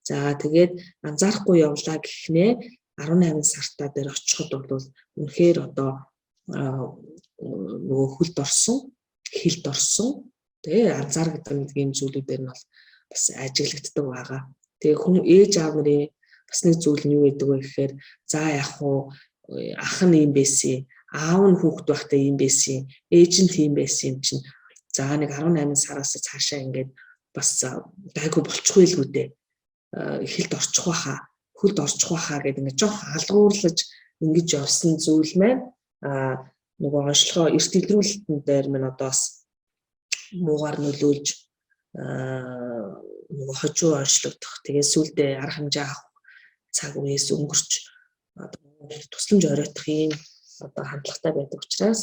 [SPEAKER 1] За тэгээд анзаарахгүй явлаа гэхнээ 18 сартаа дээр очиход бол үнэхээр одоо нөгөө хөлд орсон, хилд орсон тэгээ анзаардаг ийм зүйлүүдээр нь бол бас ажиглагддаг байгаа. Тэгээ хүн ээж аав нарын бас нэг зүйл нь юу гэдэг вэ гэхээр за яг хуу ах нь ийм байсан, аав нь хүүхэд байхдаа ийм байсан, ээж нь тийм байсан юм чинь за нэг 18 сараас цаашаа ингээд бас гайгүй болчихгүй л үү дээ. Хилд орчих байхаа, хөлд орчих байхаа гэдэг ингээд жоох алгуурлаж ингэж явсан зүйл маань нөгөө онцлогоо эрт илрүүлэлтэн дээр минь одоо бас муугаар нөлөөлж нөгөө хожуу онцлогдох тэгээ сүлдээ арга хэмжээ авах цаг үеэс өнгөрч тусламж оройтох юм одоо хандлагатай байдаг учраас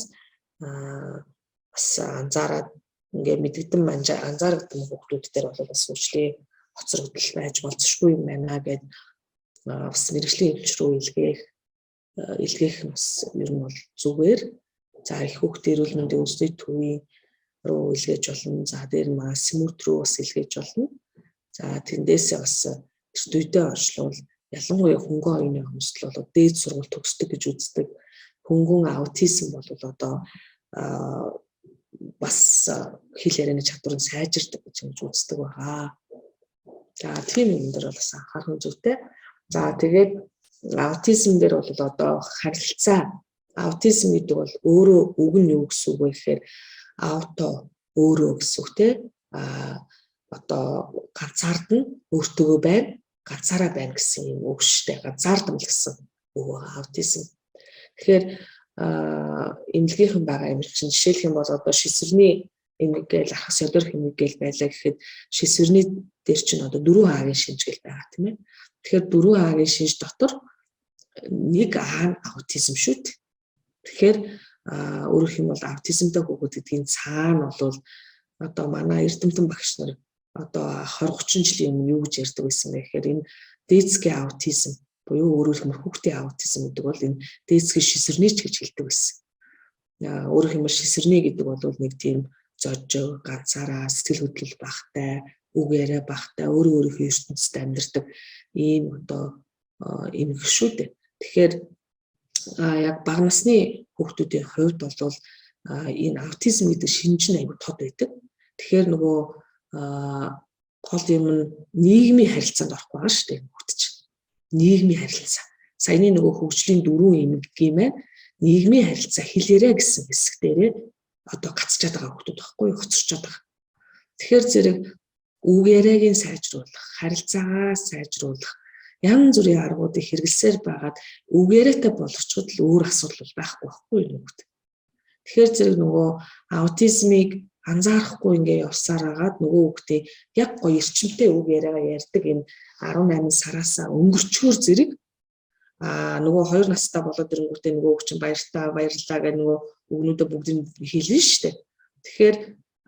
[SPEAKER 1] бас анзаараад ингээд мэдгэдэн анзаардаг хүүхдүүд дээр бол бас хөгжлийн хоцрогдол байж болцсохгүй юм байна гэд бас мэрэгжлийн эмч рүү илгээх бас ер нь бол зүгээр. За их хүүхдийн эрүүл мэндийн үндэсний төвийн рүү илгээж болно. За дээр нь СМ-д рүү бас илгээж болно. За тэндээсээ бас эртүйдээ оршлуул ялангуяа хөнгөн оюуны өмсөл бол дээд сургууль төгсдөг гэж үздэг. Хөнгөн аутизм бол одоо бас хэл ярианы чадварыг сайжирдаг гэж үздэг байгаа. За тийм юм дээр бол бас анхаарах зүйтэй. За тэгээд аутизм дээр бол одоо харилцаа аутизм гэдэг бол өөрөө үг нь юу гэсэн үг вэ гэхээр ауто өөрөө гэсэн үг те одоо ганцаардна өөртөө байна ганцаараа байна гэсэн юм үг шүү дээ. Ганцаардмал гэсэн үг аутизм. Тэгэхээр эмнэлгийнхэн байгаа юм чинь жишээлх юм бол одоо шисвэрний эмнэг гээл ах содорх эмнэг гээл байлаа гэхэд шисвэрний дээр чинь одоо 4А-гийн шинж гээл байгаа тийм ээ. Тэгэхээр 4А-гийн шинж дотор нэг А нь аутизм шүү дээ. Тэгэхээр өөрөөх юм бол аутизмтай хүүхэд гэдгийн цаана бол одоо манай эрдэмтэн багш нар одоо 20-30 жилийн өмнө юу гэж ярьдаг байсан бэ гэхээр энэ детский аутизм буюу өөрөөр хэлбэл хүүхдийн аутизм гэдэг бол энэ детский шизофрения гэж хэлдэг байсан. Өөрөөр хэлбэл шизофрения гэдэг бол нэг тийм зожиг, ганцаараа сэтгэл хөдлөл багтай, үг яриа багтай, өөрийнхөө ертөнцид амьдардаг ийм одоо эмгэх шүү дээ. Тэгэхээр яг бага насны хүүхдүүдийн хувьд бол энэ аутизм гэдэг шинж нь аюул тод байдаг. Тэгэхээр нөгөө гол юм нь нийгмийн харилцаанд орохгүй байгаа шүү дээ хүүхд чинь. Нийгмийн харилцаа. Саяны нөгөө хөгжлийн 4 юм гэх юм ээ. Нийгмийн харилцаа хэлээрэ гэсэн хэсэг дээрээ одоо гацчаад байгаа хүүхдүүд байхгүй юу, хоцорчод байгаа. Тэгэхээр зэрэг үг яриагийн сайжруулах, харилцаагаа сайжруулах янз бүрийн аргуудыг хэрэглэсээр байгаад үг яриатай болгочход л өөр асуудал байхгүй байхгүй юу нүгт. Тэгэхээр зэрэг нөгөө аутизмыг анзаарахгүй ингээ явсаар агаад нөгөө хүүхдээ яг гоё эрчимтэй үг яриагаа ярьдаг энэ 18 сараас өнгөрчхөр зэрэг нөгөө 2 настай болоод ирэнгүүтээ нөгөө хүүг чинь баярлалаа гэх нөгөө үгнүүдээ бүгдийг хэлнэ шүү дээ. Тэгэхээр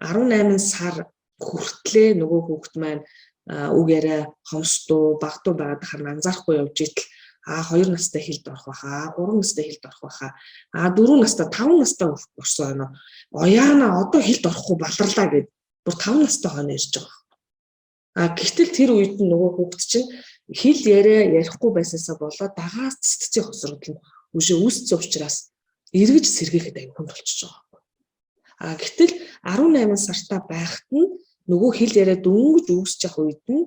[SPEAKER 1] 18 сар хүртлээ нөгөө хүүхд маань үг яриа хомсдуу багтуу байгаад харин анзаарахгүй явж идэл 2 настай хэлд орох байхаа, 3 настай хэлд орох байхаа, 4 настай 5 настай орсон байна. Ояана одоо хэлд орохгүй баларлаа гэд бүр 5 настай хойно ирж байгаа. Гэтэл тэр үед нөгөө хүүхд чинь хэл яриа ярихгүй байсаасаа болоод дагаас цэцгийн хосрогдол нь үүссэн учраас эргэж сэргээхэд аяг хүн болчихж байгаа. Гэтэл 18 сартай байхад нь нөгөө хэл яриа дөнгөж үүсэж явах үед нь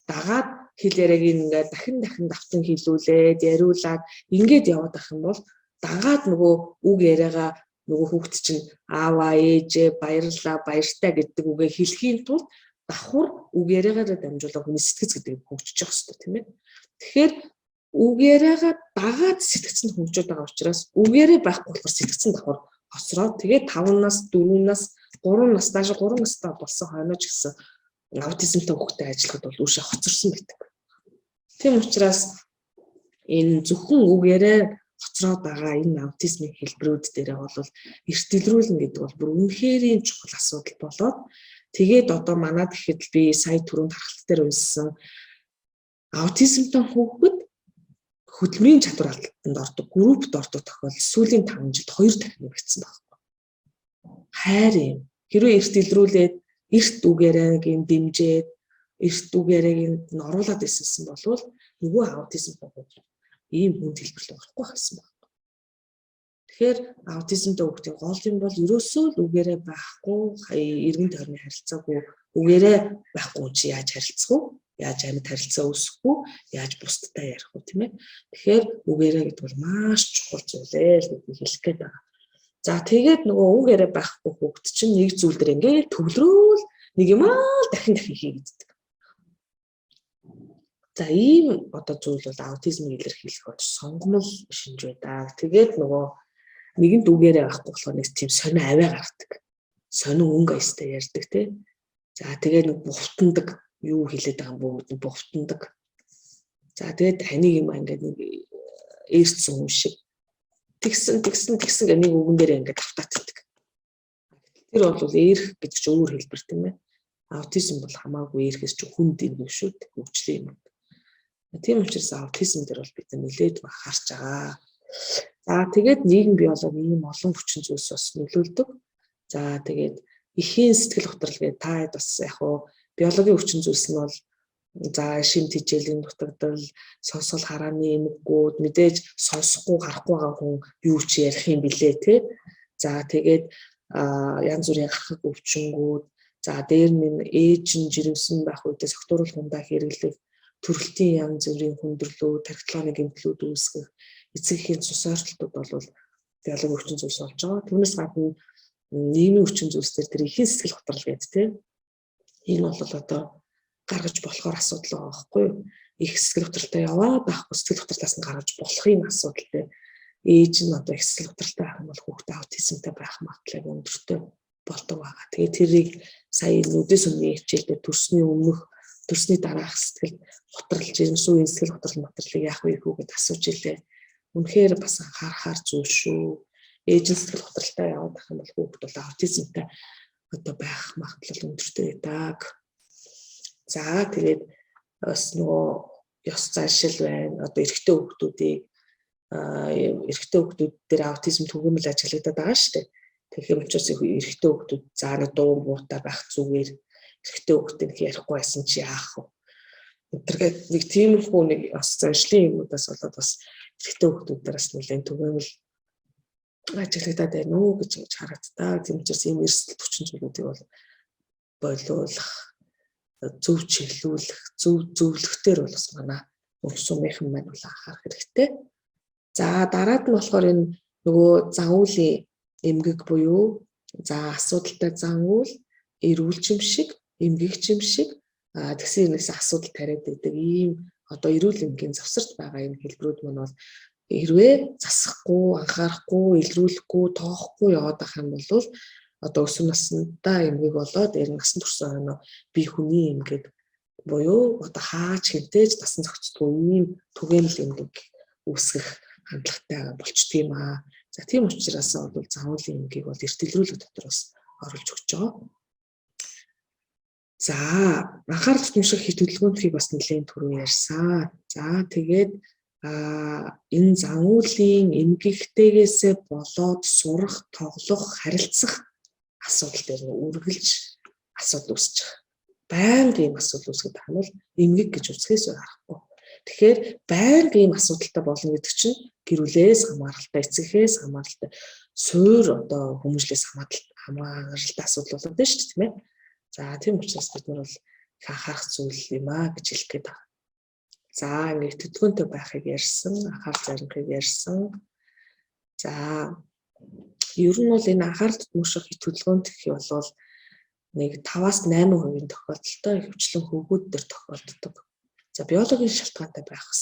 [SPEAKER 1] дагаад хэл яриаг ингээд дахин давтан хэлүүлээд яриулаад ингээд яваад ах юм бол дагаад нөгөө үг яриагаа нөгөө хүүхд чинь ааваа ээжээ баярлалаа баяртай гэдэг үгээ хэлхийн тулд давхар үг яриагаар дамжуулаад хүний сэтгэц гэдэг хөгжиж явах хэрэгтэй тийм ээ. Тэгэхээр үг яриагаа дагаад сэтгэцэнд хөгжиж байгаа учраас үг яриа байхгүй болохоор сэтгэцэн давхар хоцроод тэгээд 5 нас 4 нас 3 нас даже 3 настай болсон хойно ч гэсэн аутизмтай хүүхдэд ажиллахад бол үүшээ хоцорсон байдаг. Тийм учраас энэ зөвхөн үг яриа хоцроод байгаа энэ аутизмын хэлбэрүүд дээрээ бол эрт илрүүлнэ гэдэг бол бүр үнэхээр чухал асуудал болоод тэгээд одоо манад гэхэд би сая түрүүнд харгалт дээр унссан аутизмтай хүүхэд хөдөлмөрийн чадвар алдалтанд ордог, группт ордог тохиолдол сүүлийн 5 жилд 2 дахин нэмэгдсэн байна. Хайр юм. Хэрвээ эрт илрүүлээд эрт үг яриагийн дэмжээд эрт үг яриагийн оруулаад ирсэн бол нөгөө аутизмтай хүүхэд ийм хүнд хэлбэрлэл орохгүй байсан байна. Тэгэхээр аутизмтай хүүхдийн гол юм бол ерөөсөө л үг яриа байхгүй, эргэн тойрны харилцаагүй, үг яриа байхгүй чи яаж харилцах вэ? Яаж амьд харилцаа үүсгэх вэ? Яаж бусдтай ярих вэ, тийм ээ? Тэгэхээр үг яриа гэдэг бол маш чухал зүйл ээ л гэдгийг хэлэх гээд байна. За тэгээд нөгөө үг яриа байхгүй хүүхд чинь нэг зүйл дээр ингээд төвлөрөөл нэг юм дахин хийгддэг. За ийм одоо зүйл бол аутизмыг илэрхийлэх бол сонгомол шинж байдаг. Тэгээд нөгөө нэгэнд үг яриа байхгүй болохоор нэг тийм сонио аваа гаргадаг. Сонио өнгө аястай ярьдаг тий. За тэгээд нэг бухтандаг юу хэлээд байгаа бүгд бухтандаг. За тэгээд ханийг юм ингээд нэг эртсэн хүн шиг тэгсэн гэх нэг үгэн дээр ингээд автаатдаг. Тэр бол эрх гэдэг чинь өөр хэлбэр тийм ээ. Аутизм бол хамаагүй эрхээс ч хүнд ирнэ шүү дээ. Хөгжлийн юм. Тийм учраас аутизм дээр бол бид нэлээд харж байгаа. За тэгээд нийгэм биологи ийм олон хүчин зүйлс бас нөлөөлдөг. За тэгээд эхийн сэтгэл готрол гэдэг та бас яг уу биологийн хүчин зүйлс нь бол за шимт хичээлийн дутагдал, сонсгол харааны эмгэгүүд мэдээж сонсохгүй гарахгүй байгаа хүн юу ч ярих юм билээ те. За тэгээд янз бүрийн гарах өвчнгүүд, за дээр нь ээж нь жирэмсэн байх үедээ согтууруулах хундаа хэрэглэх, төрөлтийн янз бүрийн хүндрэлүүд, тархитлагын гэмтлүүд үүсгэх, эцэг эхийн цус ойртолтууд бол биологийн хүчин зүйлс болж байгаа. Түүнээс гадна нийгмийн хүчин зүйлсээр тэр эхийн сэтгэл готрол гэдэг те. Энэ бол одоо гаргаж болохоор асуудал байгаа байхгүй юу? Их сэтгэл готролтой яваад байхгүй сэтгэл готролтоос нь гаргаж болох юм асуудалтай. Ээж нь одоо их сэтгэл готролтой байх юм бол хүүхдээ аутизмтай байх магадлал өндөртэй болдог байгаа. Тэгээд тэрийг сая нүдээс өмнө хичээлдээ төрсний дараах сэтгэл готрол, жирэмсүү сэтгэл готрол материалыг яах вэ гэдээ асууж илээ. Үнэхээр бас анхаарахар зүйл шүү. Ээж нь сэтгэл готролтой яваад байх юм бол хүүхд бол аутизмтай одоо байх магадлал өндөртэй байдаг. За тэгээд бас нөгөө ёс заншил байна. Одоо эрэгтэй хүүхдүүд дээр аутизм түгээмэл ажиглагдаад байгаа шүү дээ. Тэгэхээр учраас эрэгтэй хүүхдүүд зааны дуу муутай байх зүгээр эрэгтэй хүүхдтэй ярихгүй байсан чи яах вэ? тэргээд нэг тиймэрхүү нэг бас ажлын юмудаас болоод бас эрэгтэй хүмүүсээс нэлээд түгээмэл ажиглагдаад байна уу гэж харагдтаа. Тийм учраас ийм эрсдэл хүчин зүйлүүдийг бол болиулах, зөв чиглүүлэх, зөв зөвлөхтөр бол бас манай урсумынхан маань бол анхаарах хэрэгтэй. За дараад нь болохоор энэ нөгөө загвуулын эмгэг буюу за асуудалтай загвуул, эрүүл жимшиг, эмгэг жимшиг тэгсэн нэгс асуудал тариад байдаг ийм одоо эрүүл эмгийн завсарт байгаа энэ хэлбэрүүд маань бол хэрвээ засахгүй, анхаарахгүй, илрүүлэхгүй, тоохгүй яваад байх юм бол одоо өсвөр насндаа эмгэг болоод насан турш хойно бие хүний эмгэг буюу одоо хаач хинтээж насан зохицдгүй ийм түгээмэл эмгэг үүсгэх хандлагатай болчдөг юм аа. За тийм учраас бол загвуулын эмгийг бол эрт илрүүлэх дотор бас оруулж өгч байгаа. За анхаарал татамшиг хит хөдөлгөөнтгийг бас нэлээд түрүү ярьсан. За тэгээд энэ загвуулын эмгэгтэйгээсээ болоод сурах, тоглох, харилцах асуудал дээр үргэлж асуудал үүсэж байгаа. Байнга ийм асуудал үүсгэж байгаа нь эмгэг гэж үзэхээс аргагүй. Тэгэхээр байнга ийм асуудалтай болно гэдэг чинь гэр бүлээс хамааралтай, эцэгхээс хамааралтай, суур одоо хүмүүжлээс хамааралтай асуудал болоод байна шүү дээ, тийм ээ. За тийм учраас бид нар бол их анхаарах зүйл юм аа гэж хэлэх гээд байна. За ингээд төдгөнтэй байхыг ярьсан, анхаарал зоригыг ярьсан. За ер нь бол энэ анхаарал татамшиг хит хөдөлгөөнт гэх юм бол нэг 5-8% тохиолдолтой хөвчлэн хөвгүүд төр тохиолддог. За биологийн шалтгаантай байх бас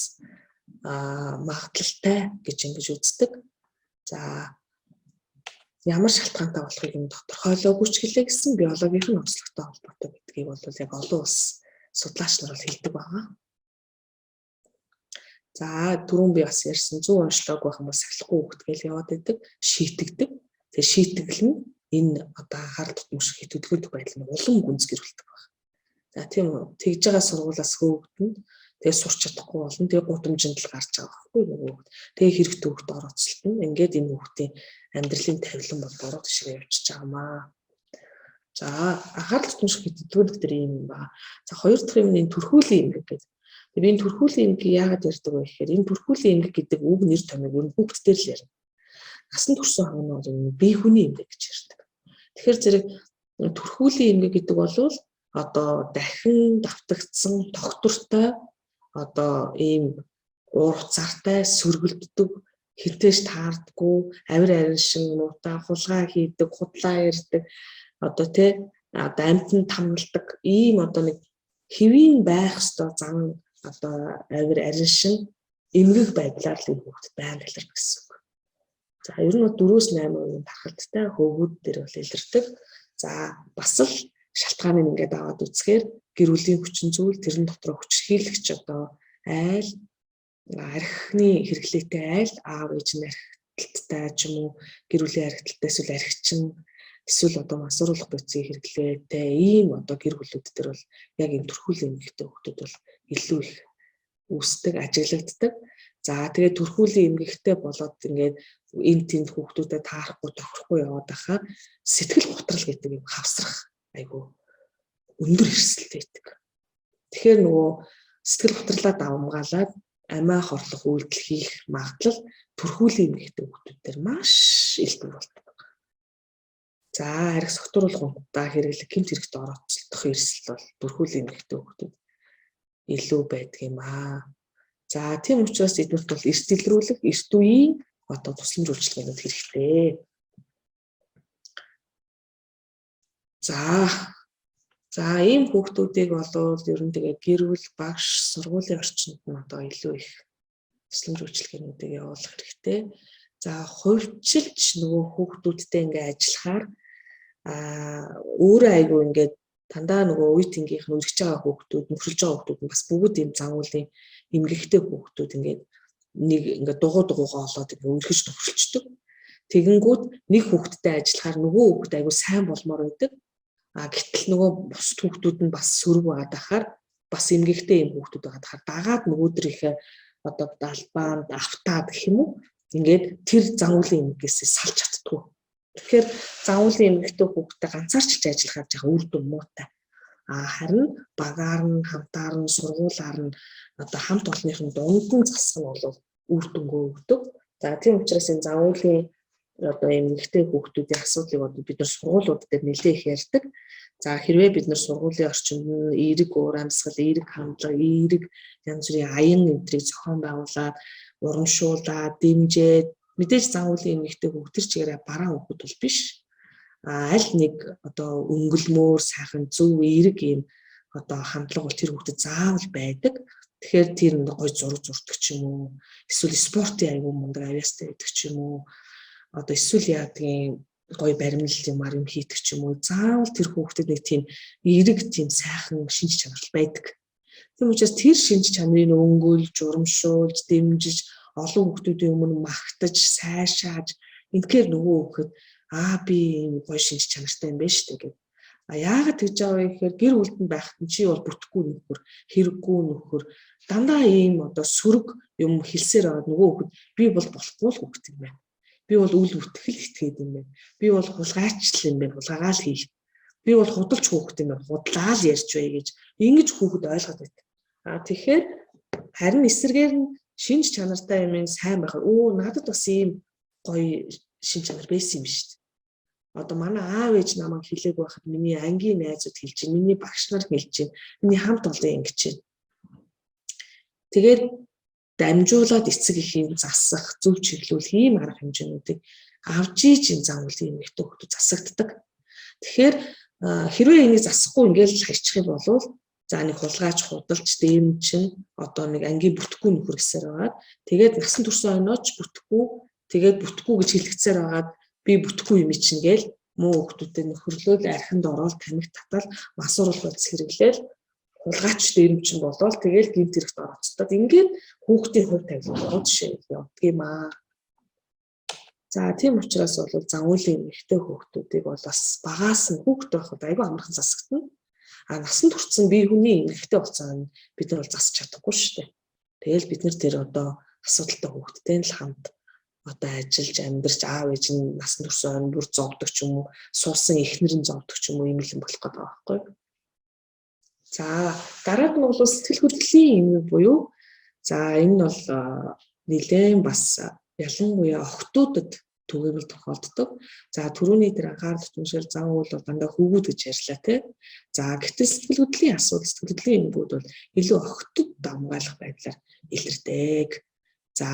[SPEAKER 1] магадлалтай гэж ингэж үздэг. За ямар шалтгаантай болохыг нь тодорхойлоогүй ч гэлээ гэсэн биологийн онцлогтой холбоотой гэдгийг бол яг олон улс судлаач нар бол хэлдэг байгаа. За түрүүн би бас ярьсан 100 онцлог байх юм бол сахилахгүй хөвгтгээл яваад байдаг, шийтгдэг. Тэгээ шийтгэл нь энэ одоо анхаарал татамшиг хит хөдөлгөөнт байдал нь улам гүнзгийрүүлдэг байна. За тийм үү. Тэгж байгаа сургуулаас хөөгдөн. Тэгээ сурч чадахгүй болно. Тэгээ гудамжинд л гарч байгаа байхгүй юу. Тэгээ хэрэгтэй хөвгт орооцолтно. Ингээд энэ хөвгтийн амьдралын тавилан бол буруу тишрээ явчихж байгаамаа. За анхаарал татамшиг хит хөдөлгөөнт гэдэг юм байна. За хоёр дахь юм нь төрхүүлийн эмгэг гэдэг. Тэгээ энэ төрхүүлийн эмгэг яагаад ярьдаг вэ гэхээр энэ төрхүүлийн эмгэг гэдэг үг нэр томьёог юм хүүхд төр л ярина. Насан туршсан хойно бол бие хүний эмгэг гэж ярьдаг. Тэгэхээр зэрэг төрхүүлийн эмгэг гэдэг бол одоо дахин давтагдсан тогтвортой одоо ийм ургацаартай сөргөлддөг хинтэж таардаггүй авир ариншин муутай хулгай хийдэг худлаа ярьдаг одоо тий одоо амьтанд тамналдаг ийм одоо нэг хэвийн байх ёстой зан одоо авир ариншин эмгэг байдлаар л энэ хүүхдэд байнга илэрнэ гэсэн үг. За ер нь 4-8% тархалттай хөвгүүд дээр бол илэрдэг. За бас л шалтгааныг ингээд аваад үзэхээр гэр бүлийн хүчин зүйл тэрэн дотор хүчрхийлэгч одоо айл архины хэрэглээтэй айл аав ээж нь архиталттай ч юм уу гэр бүлийн архиталттай эсвэл архичин эсвэл одоо масруулах бодисыг хэрэглээтэй ийм одоо гэр бүлүүд дээр бол яг энэ төрхүүлийн эмгэгтэй хүүхдүүд бол илүү их үүсдэг, ажиглагддаг. За тэгээд төрхүүлийн эмгэгтэй болоод ингээд энэ тэнд хүүхдүүдэд таарахгүй тохирохгүй яваад байхаар сэтгэл готрал гэдэг юм хавсрах айгу өндөр эрсдэлтэй байдаг. Тэгэхээр нөгөө сэтгэл готролоо давмгаалаад амиа хорлох үйлдэл хийх магадлал төрхүүлийн эмгэгтэй хүүхдүүдээр маш илбэг болдог. За арх согтруулгуудаа хэрэглэх гэмт хэрэгт орооцолдох эрсдэл бол төрхүүлийн эмгэгтэй хүүхдүүд илүү байдаг юм аа. За тийм учраас эдгээрт бол эрс илрүүлэх, эрт үеийн одоо тусламж үйлчилгээнүүд хэрэгтэй. За ийм хүүхдүүдийг болвол ер нь тэгээ гэр бүл багш сургуулийн орчинд нь одоо илүү их тусламж үйлчилгээнүүдийг явуулах хэрэгтэй. За хувьчилж нөгөө хүүхдүүдтэй ингээ ажиллахаар өөрөө айгүй ингээд дандаа нөгөө үе тэнгийнх нь өргөж байгаа хүүхдүүд, нөхрөлж байгаа хүүхдүүд нь бас бүгд ийм загвуулын эмгэгтэй хүүхдүүд ингээд нэг ингээд дугуйгаа олоод ингээд өргөж төвлөлцдөг. Тэгэнгүүт нэг хүүхдтэй ажиллахаар нөгөө хүүхд айгүй сайн болмоор байдаг. Гэтэл нөгөө бус хүүхдүүд нь бас сөрөг байгаад ахаар бас эмгэгтэй юм хүүхдүүд байгаад ахаар дагаад нөгөөдрийнхээ одоо далбаанд автаад гэх юм уу ингээд тэр загвуулын эмгэгээс салж чаддгүй. Тэгэхээр загвуулын эмгэгтэй хүүхдтэй ганцаарч ажиллахаар жаахан үр дүн муутай. Харин багаар нь, хамтаар нь, сургуулаар нь одоо хамт олонныхын дунд нь засах нь бол үр дүнгүй өгдөг. За тийм учраас энэ загварын одоо эмэгтэй хүүхдүүдийн асуудлыг одоо бид нар сургуулиуд дээр нэлээд их ярьдаг. За хэрвээ бид нар сургуулийн орчинд эерэг уур амьсгал, эерэг хандлага, эерэг янз бүрийн аян энтрийг зохион байгуулад, урамшуулаад, дэмжээд мэдээж загварын эмэгтэй хүүхд төр чигээрээ бараа хүүхд бол биш. Аль нэг одоо өнгөлмөр, сайхан зөв эерэг юм одоо хандлага бол тэр хүүхдэд заавал байдаг. Тэгэхээр тэр гоё зураг зурдаг ч юм уу, эсвэл спортын аягүй мундаг авьяастай байдаг ч юм уу, одоо эсвэл яадгийн гоё баримлал юмар юм хийдэг ч юм уу, заавал тэр хүүхдэд нэг тийм эерэг, тийм сайхан шинж чанар байдаг. Тийм учраас тэр шинж чанарыг өнгөлж, урамшуулж, дэмжиж, олон хүүхдүүдийн өмнө магтаж, сайшааж, ингээр нөгөө хүүхэд би ийм гоё шинж чанартай юм байна шүү дээ гэдэг. Яагаад тэгж байгаа вэ гэхээр гэр бүлд байхад чи бол бүтэхгүй нөхөр, хэрэггүй нөхөр, дандаа ийм одоо сөрөг юм хэлсээр аваад нөгөө хүүхэд би бол болохгүй л хүүхэд юм байна. Би бол үл бүтгэл итгээд юм байна. Би бол хулгайчлал юм байна. Хулгайгаал хийх. Би бол худалч хүүхэд юм байна. Худлаа л ярьж бай гэж ингэж хүүхэд ойлгоод байдаг. Тэгэхээр харин эсрэгээр нь шинж чанартай юм сайн байхаар надад бас ийм гоё шинж чанар байсан юм шүү дээ. Одоо манай аав ээж намайг хэлээг байхад миний ангийн найзууд хэлж чинь, миний багш нар хэлж чинь, миний хамт олон ингэж чинь. Тэгээд дамжуулаад эцэг эхийн засах, зөв чиглүүлэх ийм арга хэмжээнүүдийг авч чинь загварын эмэгтэй хүүхдүүд засагддаг. Тэгэхээр хэрвээ энийг засахгүй ингээл хайчих юм бол за нэг хулгайч, худалч, дэмчин одоо нэг ангийн бүтэхгүй нөхөр гэсээр байгаад тэгээд насан турш онооч бүтэхгүй, тэгээд бүтэхгүй гэж хэлэгцээр байгаад би бүтэхгүй юм чинь гээл муу хүүхдүүдэд нөхөрлөөл архинд ороод тамиг татал масууруулах үйлс хэрэглээл хулгайч дэмчин болоод тэгээд гинт хэрэгт орооцдог. Ингээд хүүхдийн хувь тавилан гол жишээ явдаг юм аа. За тийм учраас бол загварын эмэгтэй хүүхдүүдийг бол бас багаас нь хүүхд байхад айгүй амархан засагдана. Насан туршсан бие хүний эмэгтэй болцоо бид нар бол засч чадахгүй шүү дээ. Тэгэл бид нар тэр одоо асуудалтай хүүхдтэй л хамт одоо ажиллаж амьдарч аав ээж нь насан туршсан бүр зовдөг ч юм уу, суусан эхнэр нь зовдөг ч юм уу, ийм л болох гэдэг байгаа байхгүй. За дараад нь бол сэтгэл хөдлөлийн юм буюу энэ нь бол нэлээд бас ялангуяа охтуудад түгээмэл тохиолддог. За түрүүний дээр анхаарал татамшил зам бол дандаа хөвгүүд гэж ярьлаа тий. За гэтэл сэтгэл хөдлөлийн асуудал, сэтгэл хөдлөлийн юмнууд бол илүү охтод хамгаалах байдлаар илэрдэг. За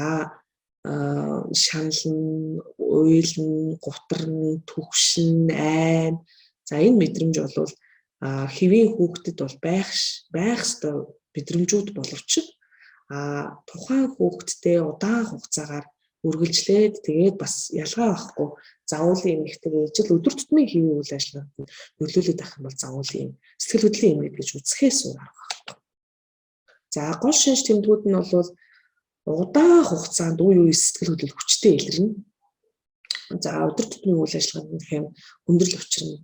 [SPEAKER 1] шаналн, уйлн, гутарн, түгшин, айн. За энэ мэдрэмж бол хэвийн хүүхдэд бол байх ёстой мэдрэмжүүд боловч тухайн хүүхдтэй удаан хугацаагаар үргэлжлээд тэгээд бас ялгаа байхгүй загварын эмэгтэй ижил өдөр тутмын хэвийн үйл ажиллагаанд нөлөөлөд авах юм бол загварын сэтгэл хөдлөлийн эмэг гэж үзэхээс өөр арга байхгүй. За гол шинж тэмдгүүд нь бол удаан хугацаанд үе үе сэтгэл хөдлөл хүчтэй илэрнэ. За өдөр тутмын үйл ажиллагаанд гэх юм өндөрлө учрна.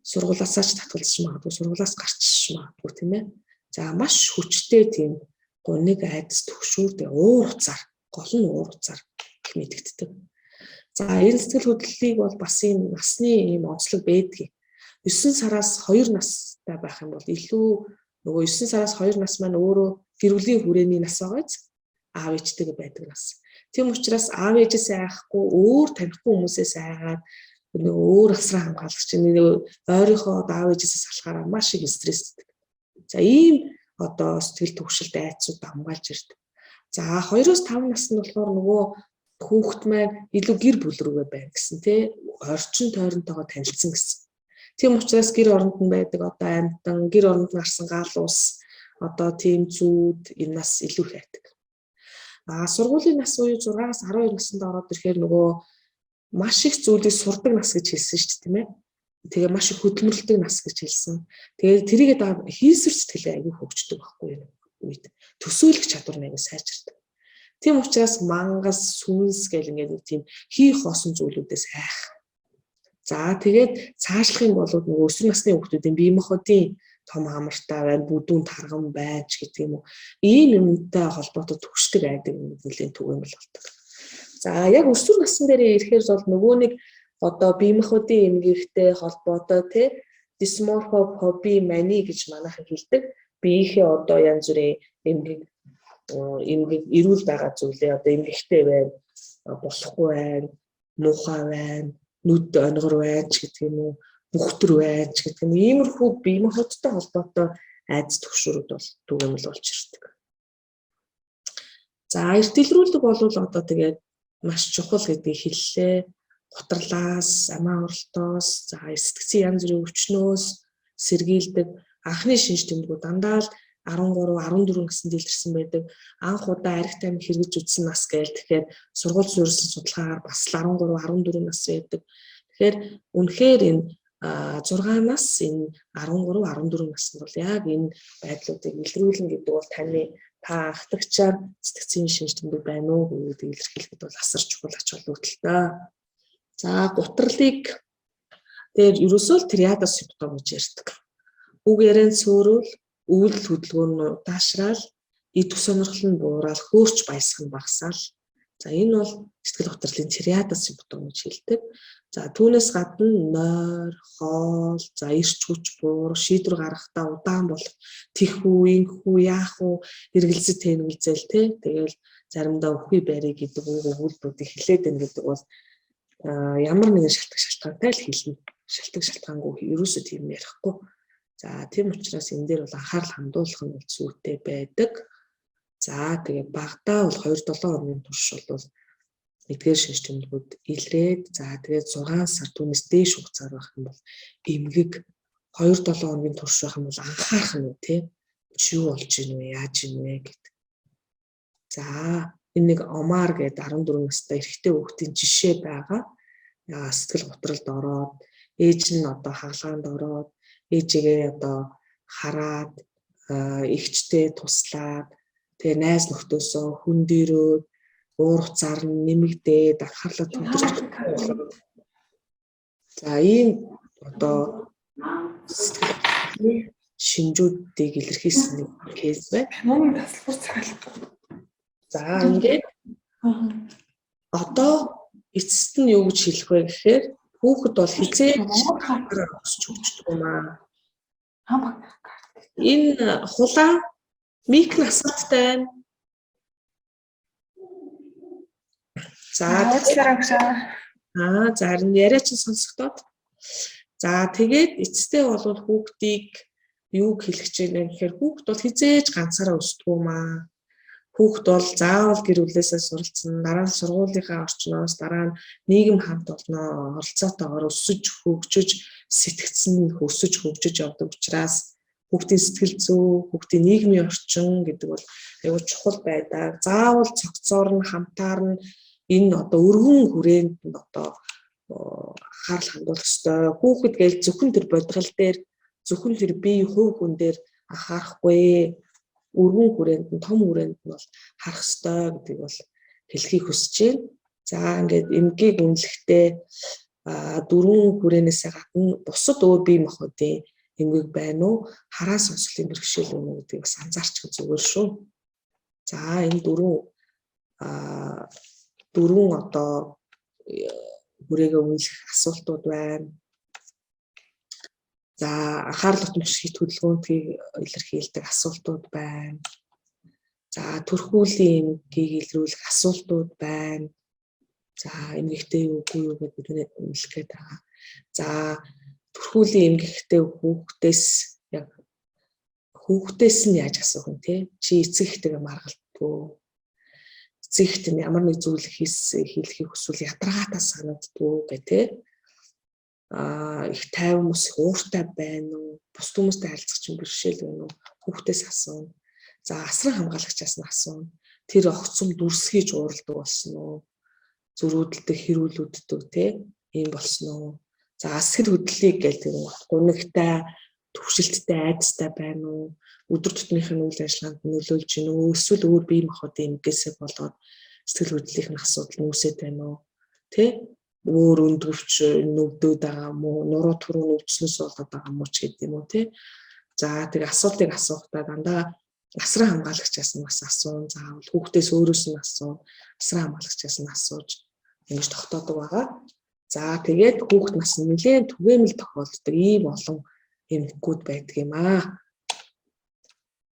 [SPEAKER 1] Сургуулиасаа ч татгалзах магадгүй, сургуулиас гарч магадгүй тийм ээ. За маш хүчтэй тийм гуниг айдас төгшүүртэй уур уцаар, гол нь уур уцаар их мэдэгддэг. За энэ сэтгэл хөдлөлийг бол бас ийм насны ийм онцлог байдгийг. 9 сараас 2 настай байх юм бол илүү нөгөө 9 сараас 2 нас маань өөрөө гэр бүлийн хүрээний нас байгаа биз? Аав ээжтэйгээ байдаг нас. Тийм учраас аав ээжээсээ айхгүй өөр танихгүй хүмүүсээс айгаад өөр асраа хамгаалагч ойрынхоо аав ээжээсээ салахаараа маш их стресстэй. За ийм одоо сэтгэл төвшөлт айцууд хамгаалж ирдэг. За 2-5 наснд болохоор нөгөө хүүхэд маань илүү гэр бүл рүүгээ байна гэсэн тий орчин тойронтойгоо танилцсан гэсэн. Тийм учраас гэр оронд нь байдаг одоо амьтан, гэр оронд гарсан гал ус одоо тийм зүүд энэ нас илүү хайдаг. Сургуулийн нас үе 6-аас 12 наснд ороод ирэхээр нөгөө маш их зүйлийг сурдаг нас гэж хэлсэн шүү дээ тийм ээ. Тэгээ маш их хөдөлмөрлөдөг нас гэж хэлсэн. Тэгээ тэрийгээ хийсвэр сэтгэлээ аягүй хөгждөг байхгүй юу үед. Төсөөлөх чадвар нь аягүй сайжирдаг. Тийм учраас мангас, сүнс гэл ингээд тийм хийх хоосон зүйлүүдээс айх. За тэгээд цаашлах юм бол нөгөө өсвөр насны хүүхдүүдийн бие махбодын том хамартай байна, бүдүүн тарган байж гэдэг юм уу. Ийм юмтай холбоотой төгсдөг айдаг нэлийн түгээмэл болдог. За яг өсвөр насны дээр ирэхээр бол нөгөө нэг одоо бие махбодын эмгэгтэй холбоотой тий dysmorphobia mania гэж манайхан хэлдэг. Биеийнхээ одоо янз бүрийн эмгэг эрүүл байгаа зүйлээ одоо эмгэгтэй байна, болохгүй байна, муухай байна, нүд онгор байна ч гэдэг юм уу, бүхтэр байна ч гэдэг юм. Иймэрхүү бие махбодтой холбоотой айдас түгшүүрүүд бол түгээмэл болж ирдэг. За эрт илрүүлэг бол одоо тэгээд маш чухал гэдгийг хэллээ. Гутралаас, амаа уралтоос, за сэтгцийн янз бүрийн өвчнөөс сэргийлдэг. Анхны шинж тэмдгүүд дандаа л 13, 14 гэсэн дэлгэрсэн байдаг. Анх удаа арх тамхи хэрэгж үзсэн нас гээл тэгэхээр сургууль суурьсан судалгаагаар бас 13, 14 нас байдаг. Тэгэхээр үнэхээр энэ 6 нас энэ 13, 14 наснд бол яг энэ байдлуудыг илрүүлнэ гэдэг бол та анхдагчаар сэтгцийн шинж тэмдэг байна уу гэдгийг илэрхийлэхэд бол асар чухал ач холбогдолтой. За гутралыг дээр ерөөсөө л триада симптом гэж ярьдаг. Үг ярианд сөөрөөл, үйлдэл хөдөлгөөн нь удаашрал, идэх сонирхол нь буурал, хөөрч баясах нь багасаал. За энэ бол сэтгэл гутралын триада симптом гэж хэлдэг. За түүнээс гадна нойр, хоол, за эрч хүч буур, шийдвэр гаргахдаа удаан болох тэхүү, инхүү, яахуу, эргэлзэж тэнглзэл тэгэл заримдаа өхий барий гэдэг өгүүлбэрүүдийг хэлээд байна гэдэг бол ямар нэгэн шалтгаантай л хэлнэ. Шалтгаангүй ерөөсөө тийм ярихгүй. За тийм учраас энэ дээр бол анхаарал хандуулах нь бол зүйтэй байдаг. За тэгээ багадаа бол 2-7 хоногийн турш бол эдгээр шинж тэмдгүүд илрээд за тэгээд 6 сар түүнээс дээш хугацаар байх юм бол эмгэг 2-7 хоногийн турш байх юм бол анхаарах нь тий чи юу болж ийн вэ яаж ийн вэ гэдэг. За энэ нэг омар гэдэг 14 настай эрэгтэй хүүхдийн жишээ байгаа. Сэтгэл гутралд ороод ээж нь одоо хаалгаанд ороод ээжигээ одоо хараад эгчтэй туслаад тэгээ найз нөхдөсөө хүндэрөөд уур хуцаар нэмэгдээд анхаарлаа төвлөрч. За ийм одоо шинжүүдийг илэрхийлсэн кейс байна.
[SPEAKER 2] Номын тасалбар цагаалт.
[SPEAKER 1] За ингээд одоо эцэст нь юу гэж хэлэх вэ гэхээр хүүхэд бол хизээ өсч хөгждөг юм аа. Энэ хулаа мик насалттай байна. За зарим яриа чинь сонсогдоод. За тэгээд эцэстээ бол хүүхдийг юу хэлэх гэж байна гэхээр хүүхд бол хизээж ганцаараа өсдөг юм аа. Хүүхд бол заавал гэр бүлээсээ суралцсан, дараа нь сургуулийнхаа орчноос, дараа нь нийгэм хамт олноо, оролцоотойгоор өсөж хөгжиж, сэтгцэн өсөж хөгжиж явдаг учраас хүүхдийн сэтгэл зүй, хүүхдийн нийгмийн орчин гэдэг бол аюул чухал байдаг. Заавал цогцоор нь хамтаар нь энэ одоо өргөн хүрээнд нь одоо анхаарал хандуулах ёстой. Хүүхэд гээл зөвхөн тэр бодлого дээр, зөвхөн тэр бие хувь хүн дээр анхаарахгүй. Өргөн хүрээнд нь том хүрээнд нь бол харах ёстой гэдгийг бол хэлхийг хүсэж байна. За ингээд эмгээг үнэлэхдээ 4 хүрээнээс гадна бусад өөр бие махбодын эмгэг байна уу? Хараа сонсголын бэрхшээл үнэ гэдгийг бас анзаарчих зүгээр шүү. За энэ 4 одоо хүрээгээ үнэлэх асуултууд байна. За анхаарал татамж хит хөдөлгөөнтгийг илэрхийлдэг асуултууд байна. За төрхүүлийн эмгэгийг илрүүлэх асуултууд байна. За эмгэгтэй юу үгүй юу гэдгийг бид үнэлэх гээд байгаа. За төрхүүлийн эмгэгтэй хүүхдээс нь яаж асуух юм те? Чи эцэг ихтэйгээ маргалдгүй. Эцэг ихт нь ямар нэг зүйл хийхийг хүсвэл ядаргаатай санагддгүй гэх те. Их тайван ус ууртай байна уу? Бус хүмүүстэй харилцах чинь бэрхшээл байна уу? Хүүхдээс асууна. За асран хамгаалагчаас нь асууна. Тэр огцом дүрсгийж уурладаг болсон уу? Зөрүүдэлдэг хэрүүлүүддэг те ийм болсон уу? За асгэл хөдлөлийг гэдэг нь гунигтай, төвшөлттэй, айдастай байна уу? Өдөр тутмынхын үйл ажиллагаанд нөлөөлж гин үү? Эсвэл өөр бие махбодын эмгээсээ болоод сэтгэл хөдлөлийн асуудал нүүсэт байна уу? Тэ? Өөр өндгөвч нүгдөөд байгаа юм уу? Нуруу түрүү нөвчнөөс болоод байгаа юм уу ч гэдэг юм уу те? За тэр асуултыг асуухдаа дандаа асран хамгаалагчаас нь бас асуун. Заавал хүүхдээс өөрөөс нь асуун. Асран хамгаалагчаас нь асууж ингэж тогтоодог байгаа. За тэгээд хүүхд нас нь нэлээд түгээмэл тохиолддог ийм олон эмгэгүүд байдаг юм аа.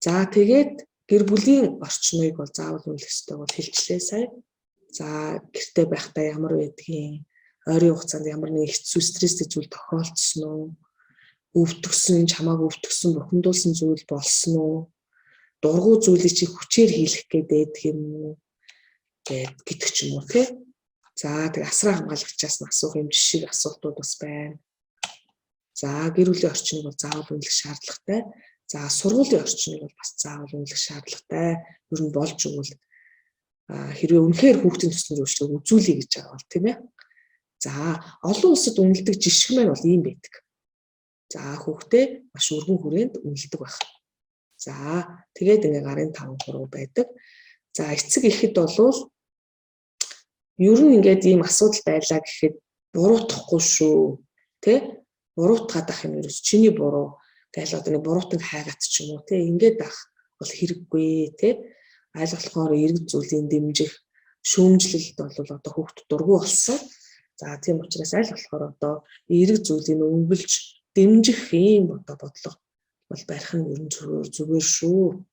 [SPEAKER 1] За тэгээд гэр бүлийн орчныг бол заавал үнэлэх ёстой бол хэлчлээ сая. За гэртээ байхдаа ямар байдгийг, ойрын хугацаанд ямар нэг хэцүү стресстэй зүйл тохиолдсон уу? Өвдөгсөн, чамааг өвдөгсөн, бухимдуулсан зүйл болсон уу? Дургуй зүйлийг чи хүчээр хийх гэдэг юм уу? Гэдэг ч юм уу тий. За тэг асраа хамгаалагчаас нь асуух юм шиг асуултууд бас байна. За гэр бүлийн орчныг бол заавал үнэлэх шаардлагатай. За сургуулийн орчныг бол бас заавал үнэлэх шаардлагатай. Ер нь болж өгвөл хэрвээ үнэхээр хүүхдийн төслийн зөвшөөрлөг үзүүлэе гэж байгаа бол тийм ээ. За олон улсад үнэлдэг жишг маань бол ийм байдаг. За хүүхдээ маш өргөн хүрээнд үнэлдэг байх. За тэгээд ингээ гарын 5-3 байдаг. За эцэг ихэд болвол ер нь ингээд ийм асуудал байлаа гэхэд буруутгахгүй шүү. Тэ? Буруутгаад ах юм ерөөс чиний буруу. Тэгэл одоо нэг буруутан хайгаад ч юм уу те ингээд ах бол хэрэггүй те. Аль болохоор эргэж зүйлийн дэмжих шүүмжлэлд бол одоо хүүхд дургүй болсон. За тийм учраас аль болохоор одоо эргэж зүйлийг өнгөлж дэмжих ийм одоо бодлого бол барих нь ер нь зүгээр шүү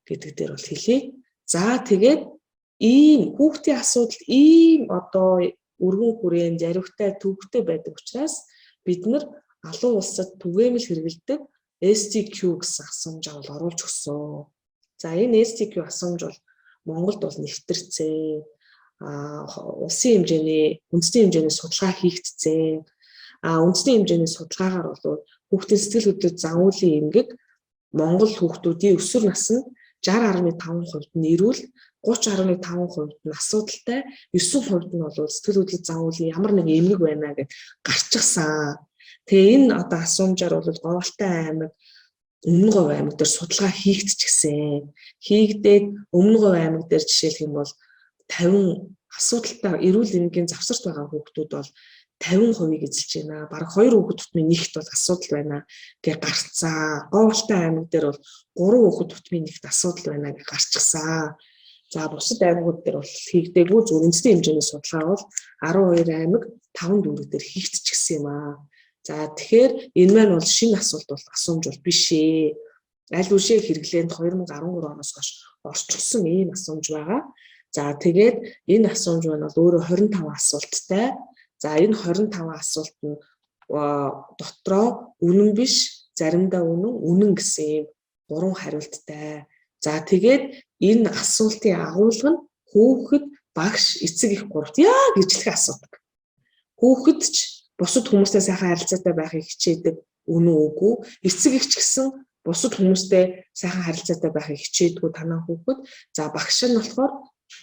[SPEAKER 1] гэдэг дээр бол хэлье. За тэгээд ийм хүүхдийн асуудал ийм одоо өргөн хүрээнд заривтай төвөгтэй байдаг учраас бид нар алуун улсад түгээмэл хэрэгэлдэг STQ гэсэн асуумж авал оруулж өгсөн. За энэ STQ асуумж бол Монголд бол нэвтэрцээ. Улсын хэмжээний үндэсний хэмжээний судалгаа хийгдцээ. Үндэсний хэмжээний судалгаагаар бол хүүхдийн сэтгэл хөдлөлт загвуулын эмгэг Монгол хүүхдүүдийн өсвөр наснд 60.5% нь эрүүл, 30.5% нь асуудалтай, 9% нь бол сэтгэл хөдлөлт загвуулын ямар нэг эмгэг байна гэж гарчихсан. Тэгээ энэ одоо асуумжаар бол Говьалтай аймаг, Өмнө Говь аймаг дээр судалгаа хийгдчихсэн. Хийгдээд Өмнө Говь аймаг дээр жишээлх юм бол 50 асуудалтай эрүүл эмгийн завсарт байгаа хүүхдүүд бол 50% эзэлж байна. Бараг 2 хүүхэд тутмын нэгт бол асуудал байна гэж гарцсан. Говьалтай аймаг дээр бол 3 хүүхэд тутмын нэгт асуудал байна гэж гарчихсан. За бусад аймагуд дээр бол хийгдээгүй зөв үндэсний хэмжээний судалгаа бол 12 аймаг 5 дүүрэг дээр хийгдчихсэн юм аа. За тэгэхээр энэ маань бол шинэ асуулт бол асуумж бол биш ээ. Аль үшээ хэрэглээнд 2013 оноос хойш орчуулсан ийм асуумж байгаа. За тэгээд энэ асуумж маань бол өөрөө 25 асуулттай. За энэ 25 асуулт нь дотроо үнэн биш, заримдаа үнэн гэсэн ийм 3 хариулттай. За тэгээд энэ асуултын агуулга нь хүүхэд, багш, эцэг эх гуравт яг ижлэх асуудаг. Хүүхэд ч бусад хүмүүстэй сайхан харилцаатай байхыг хичээдэг, үнэн үгүй. Эцэг эх ч гэсэн бусад хүмүүстэй сайхан харилцаатай байхыг хичээдэггүй танаа хүүхэд. За багш нь болохоор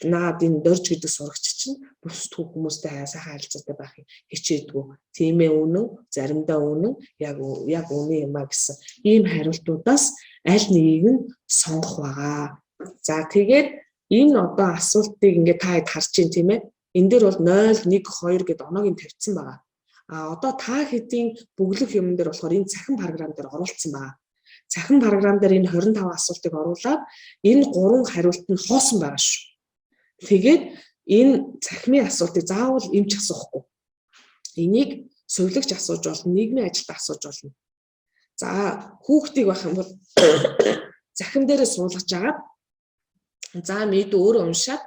[SPEAKER 1] наад энэ дорж гэдэг сурагч чинь бусад хүмүүстэй сайхан харилцаатай байхыг хичээдэггүй. Тийм ээ үнэн, заримдаа үнэн, яг үнэн юм а гэсэн ийм хариултуудаас аль нэгийг нь сонгох байгаа. За тэгээд энэ одоо асуултыг ингээд та хэд харж байна тийм ээ. Энэ дээр бол 0, 1, 2 гэдэг оноог нь тавьчихсан байгаа. Одоо та хэдийн бүглэх юм дээр болохоор энэ цахим програм дээр оруулсан байгаа. Цахим програм дээр энэ 25 асуултыг оруулаад энэ 3 хариулт нь хоосон байгаа шүү. Тэгээд энэ цахимын асуултыг заавал эмч асуухгүй. Энийг сувилагч асууж болно, нийгмийн ажилтан асууж болно. За хүүхдийг байх юм бол цахим дээрээ суулгаж агаад за мэд өөрөө уншаад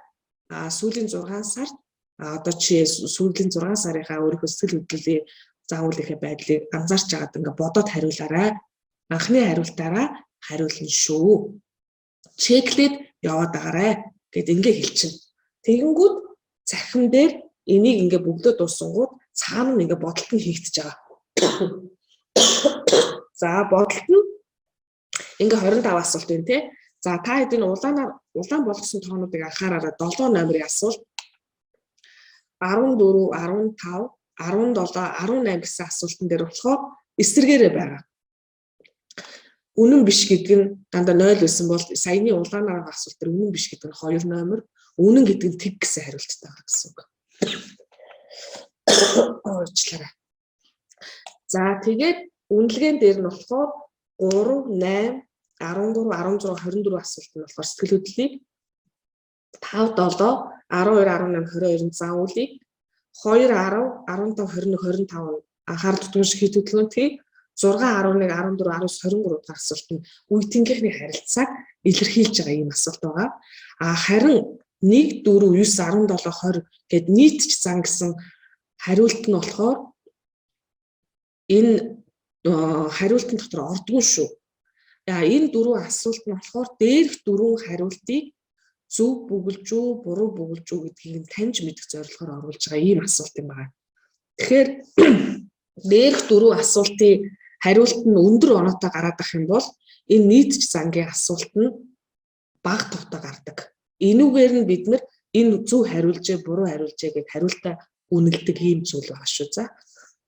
[SPEAKER 1] сүүлийн 6 сард одоо чи сүүлийн 6 сарынхаа өөрийнхөө сэтгэл хөдлөлийн загвуулынхаа байдлыг анзаарч агаад ингээ бодоод хариулаарай. Анхны хариултаараа хариулна шүү. Чеклээд яваад агараа гэд ингээ хэлчихнэ. Тэгэнгүүт цахим дээр энийг ингээ бүгдөө дуусангууд цаана нь ингээ бодолт нь хийгдэж байгаа. За бодолт нь ингээ 25 асуулт байна те. За та хэд энэ улаан болгосон тоонуудыг анхаараарай. 7 номерын асуулт 14, 15, 17, 18 гэсэн асуултан дээр болохоор эсрэгээрээ байгаа. Үнэн биш гэдэг нь дандаа 0 байсан бол саяны улаанаар асуулт дээр үнэн биш гэдэг нь 2 номер, үнэн гэдэг нь тэг гэсэн хариулттай байгаа гэсэн үг. Уучлаарай. За тэгээд үнэлгээнд дээр нь болохоор 3, 8, 13, 16, 24 асуулт нь болохоор сэтгэл хөдлөлийг 5, 7, 12, 18, 22-ын загвуулыг 2, 10, 15, 21, 25 анхаарал татвар шиг хэд хөдөлгөөнтгийг 6, 11, 14, 19, 23 дахь асуулт нь үе тэнгийнхний харилцааг илэрхийлж байгаа ийм асуулт байгаа. Харин 1, 4, 9, 17, 20 гэд нийтч зан гэсэн хариулт нь болохоор энэ хариултын дотор ордгүй шүү. Энэ 4 асуулт нь болохоор дээрх 4 хариултыг зөв бүгэлж үү, буруу бүгэлж үү гэдгийг таньж мэдэх зорилгоор оруулж байгаа ийм асуулт юм байна. Тэгэхээр дээрх 4 асуултын хариулт нь өндөр оноотой гараад ах юм бол энэ нийтч зангийн асуулт нь бага товтой гардаг. Энүүгээр нь бид нар энэ зөв хариулжээ, буруу хариулжээ гэдээ хариултаа үнэлдэг ийм зүйл байгаа шүү.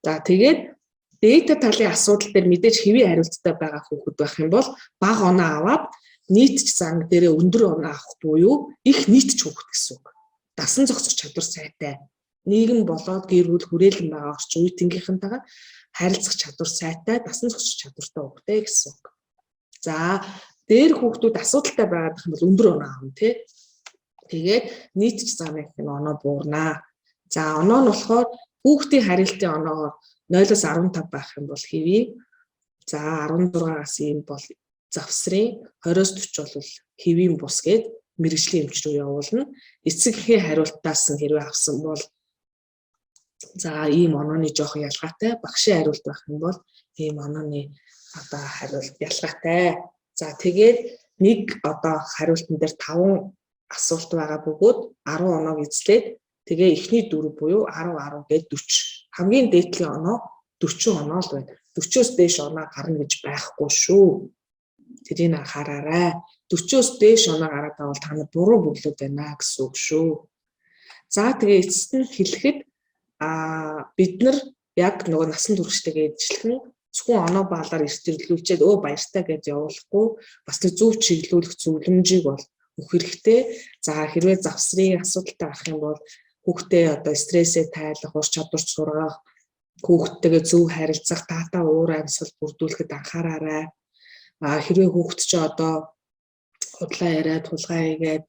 [SPEAKER 1] За тэгээд дата талын асуудал дээр мэдээж хэвийн хариулттай байгаа хүүхэд байх юм бол бага оноо аваад нийтч занг дээрээ өндөр оноо авах буюу их нийтч хүүхэд гэсэн үг. Дасан зохицох чадвар сайтай. Нийгэм болоод гэр бүл хүрээлэн байгаа орчин үе тэнгийнхэнтэйгээ харилцах чадвар сайтай, дасан зохицох чадвартай хүүхдээ гэсэн үг. За дээр хүүхдүүд асуудалтай байгаад байх юм бол өндөр оноо авна тий. Тэгээд нийтч занг гэх нь оноо буурнаа. За оноо нь болохоор хүүхдийн харилцааны оноогоор 0-15 байх юм бол хэвий. За 16-аас ийм бол завсрын, 20-40 бол хэвийн бус гээд мэргэжлийн эмч рүү явуулна. Эцэгхийн хариултаас нь хэрвээ авсан бол за ийм онооны жоохон ялгаатай, багшийн хариулт байх юм бол ийм онооны одоо хариулт ялгаатай. За тэгээд нэг одоо хариултан дээр 5 асуулт байгаа бөгөөд 10 оноог эзлээд тэгээ эхний 4 буюу 10 10 гээд 40. Хамгийн дээдлийн оноо 40 оноо л байна. 40-оос дээш оноо гарна гэж байхгүй шүү. Тэрийг анхаараарай. 40-оос дээш оноо гараад байвал та нар буруу бүглүүд байна гэсэн үг шүү. За тэгээ эцэст нь хэлэхэд бид нар яг нөгөө насан туршидтэйгээ ижилхэн зөвхөн оноо баалаар эртэлүүлчихэд баяртай гэж явуулахгүй бас тэг зөв чиглүүлэх зөвлөмжийг бол өгөх хэрэгтэй. За хэрвээ завсрын асуудалтай гарах юм бол хүүхдээ одоо стрессээ тайлах, ур чадварч сургах, хүүхдтэйгээ зөв харилцах, таатаа уур амьсгал бүрдүүлэхэд анхаараарай. Хэрвээ хүүхд чи одоо худлаа яриад, тулгаа хийгээд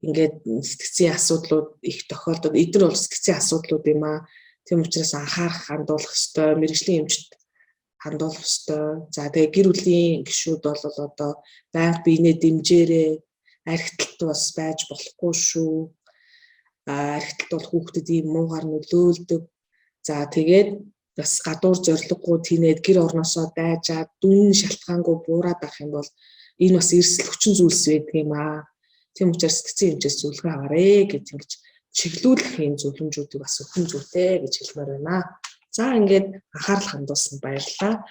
[SPEAKER 1] ингээд сэтгцийн асуудлууд их тохиолдод эдгээр бол сэтгцийн асуудлууд юм аа. Тийм учраас анхаарах, хандуулах ёстой, мэргэжлийн эмчт хандуулах ёстой. За тэгээ гэр бүлийн гишүүд бол одоо байнга биенээ дэмжээрэй. Архиталт бас байж болохгүй шүү. Архиталт бол хүүхдэд ийм муугар нөлөөлдөг. За тэгээд бас гадуур зориггүй тийнээд гэр орносоо дайжаад дүн шалтгаангүй буураад авах юм бол энэ бас эрсдэл хүчин зүйлс байдаг юм аа. Тийм учраас сэтгцийн эмчээс зөвлөгөө аваарэ гэж ингэж чиглүүлэх юм зөвлөмжүүдийг бас өгөх зүйтэй гэж хэлмээр байна. За ингээд анхаарал хандуулсанд баярлалаа.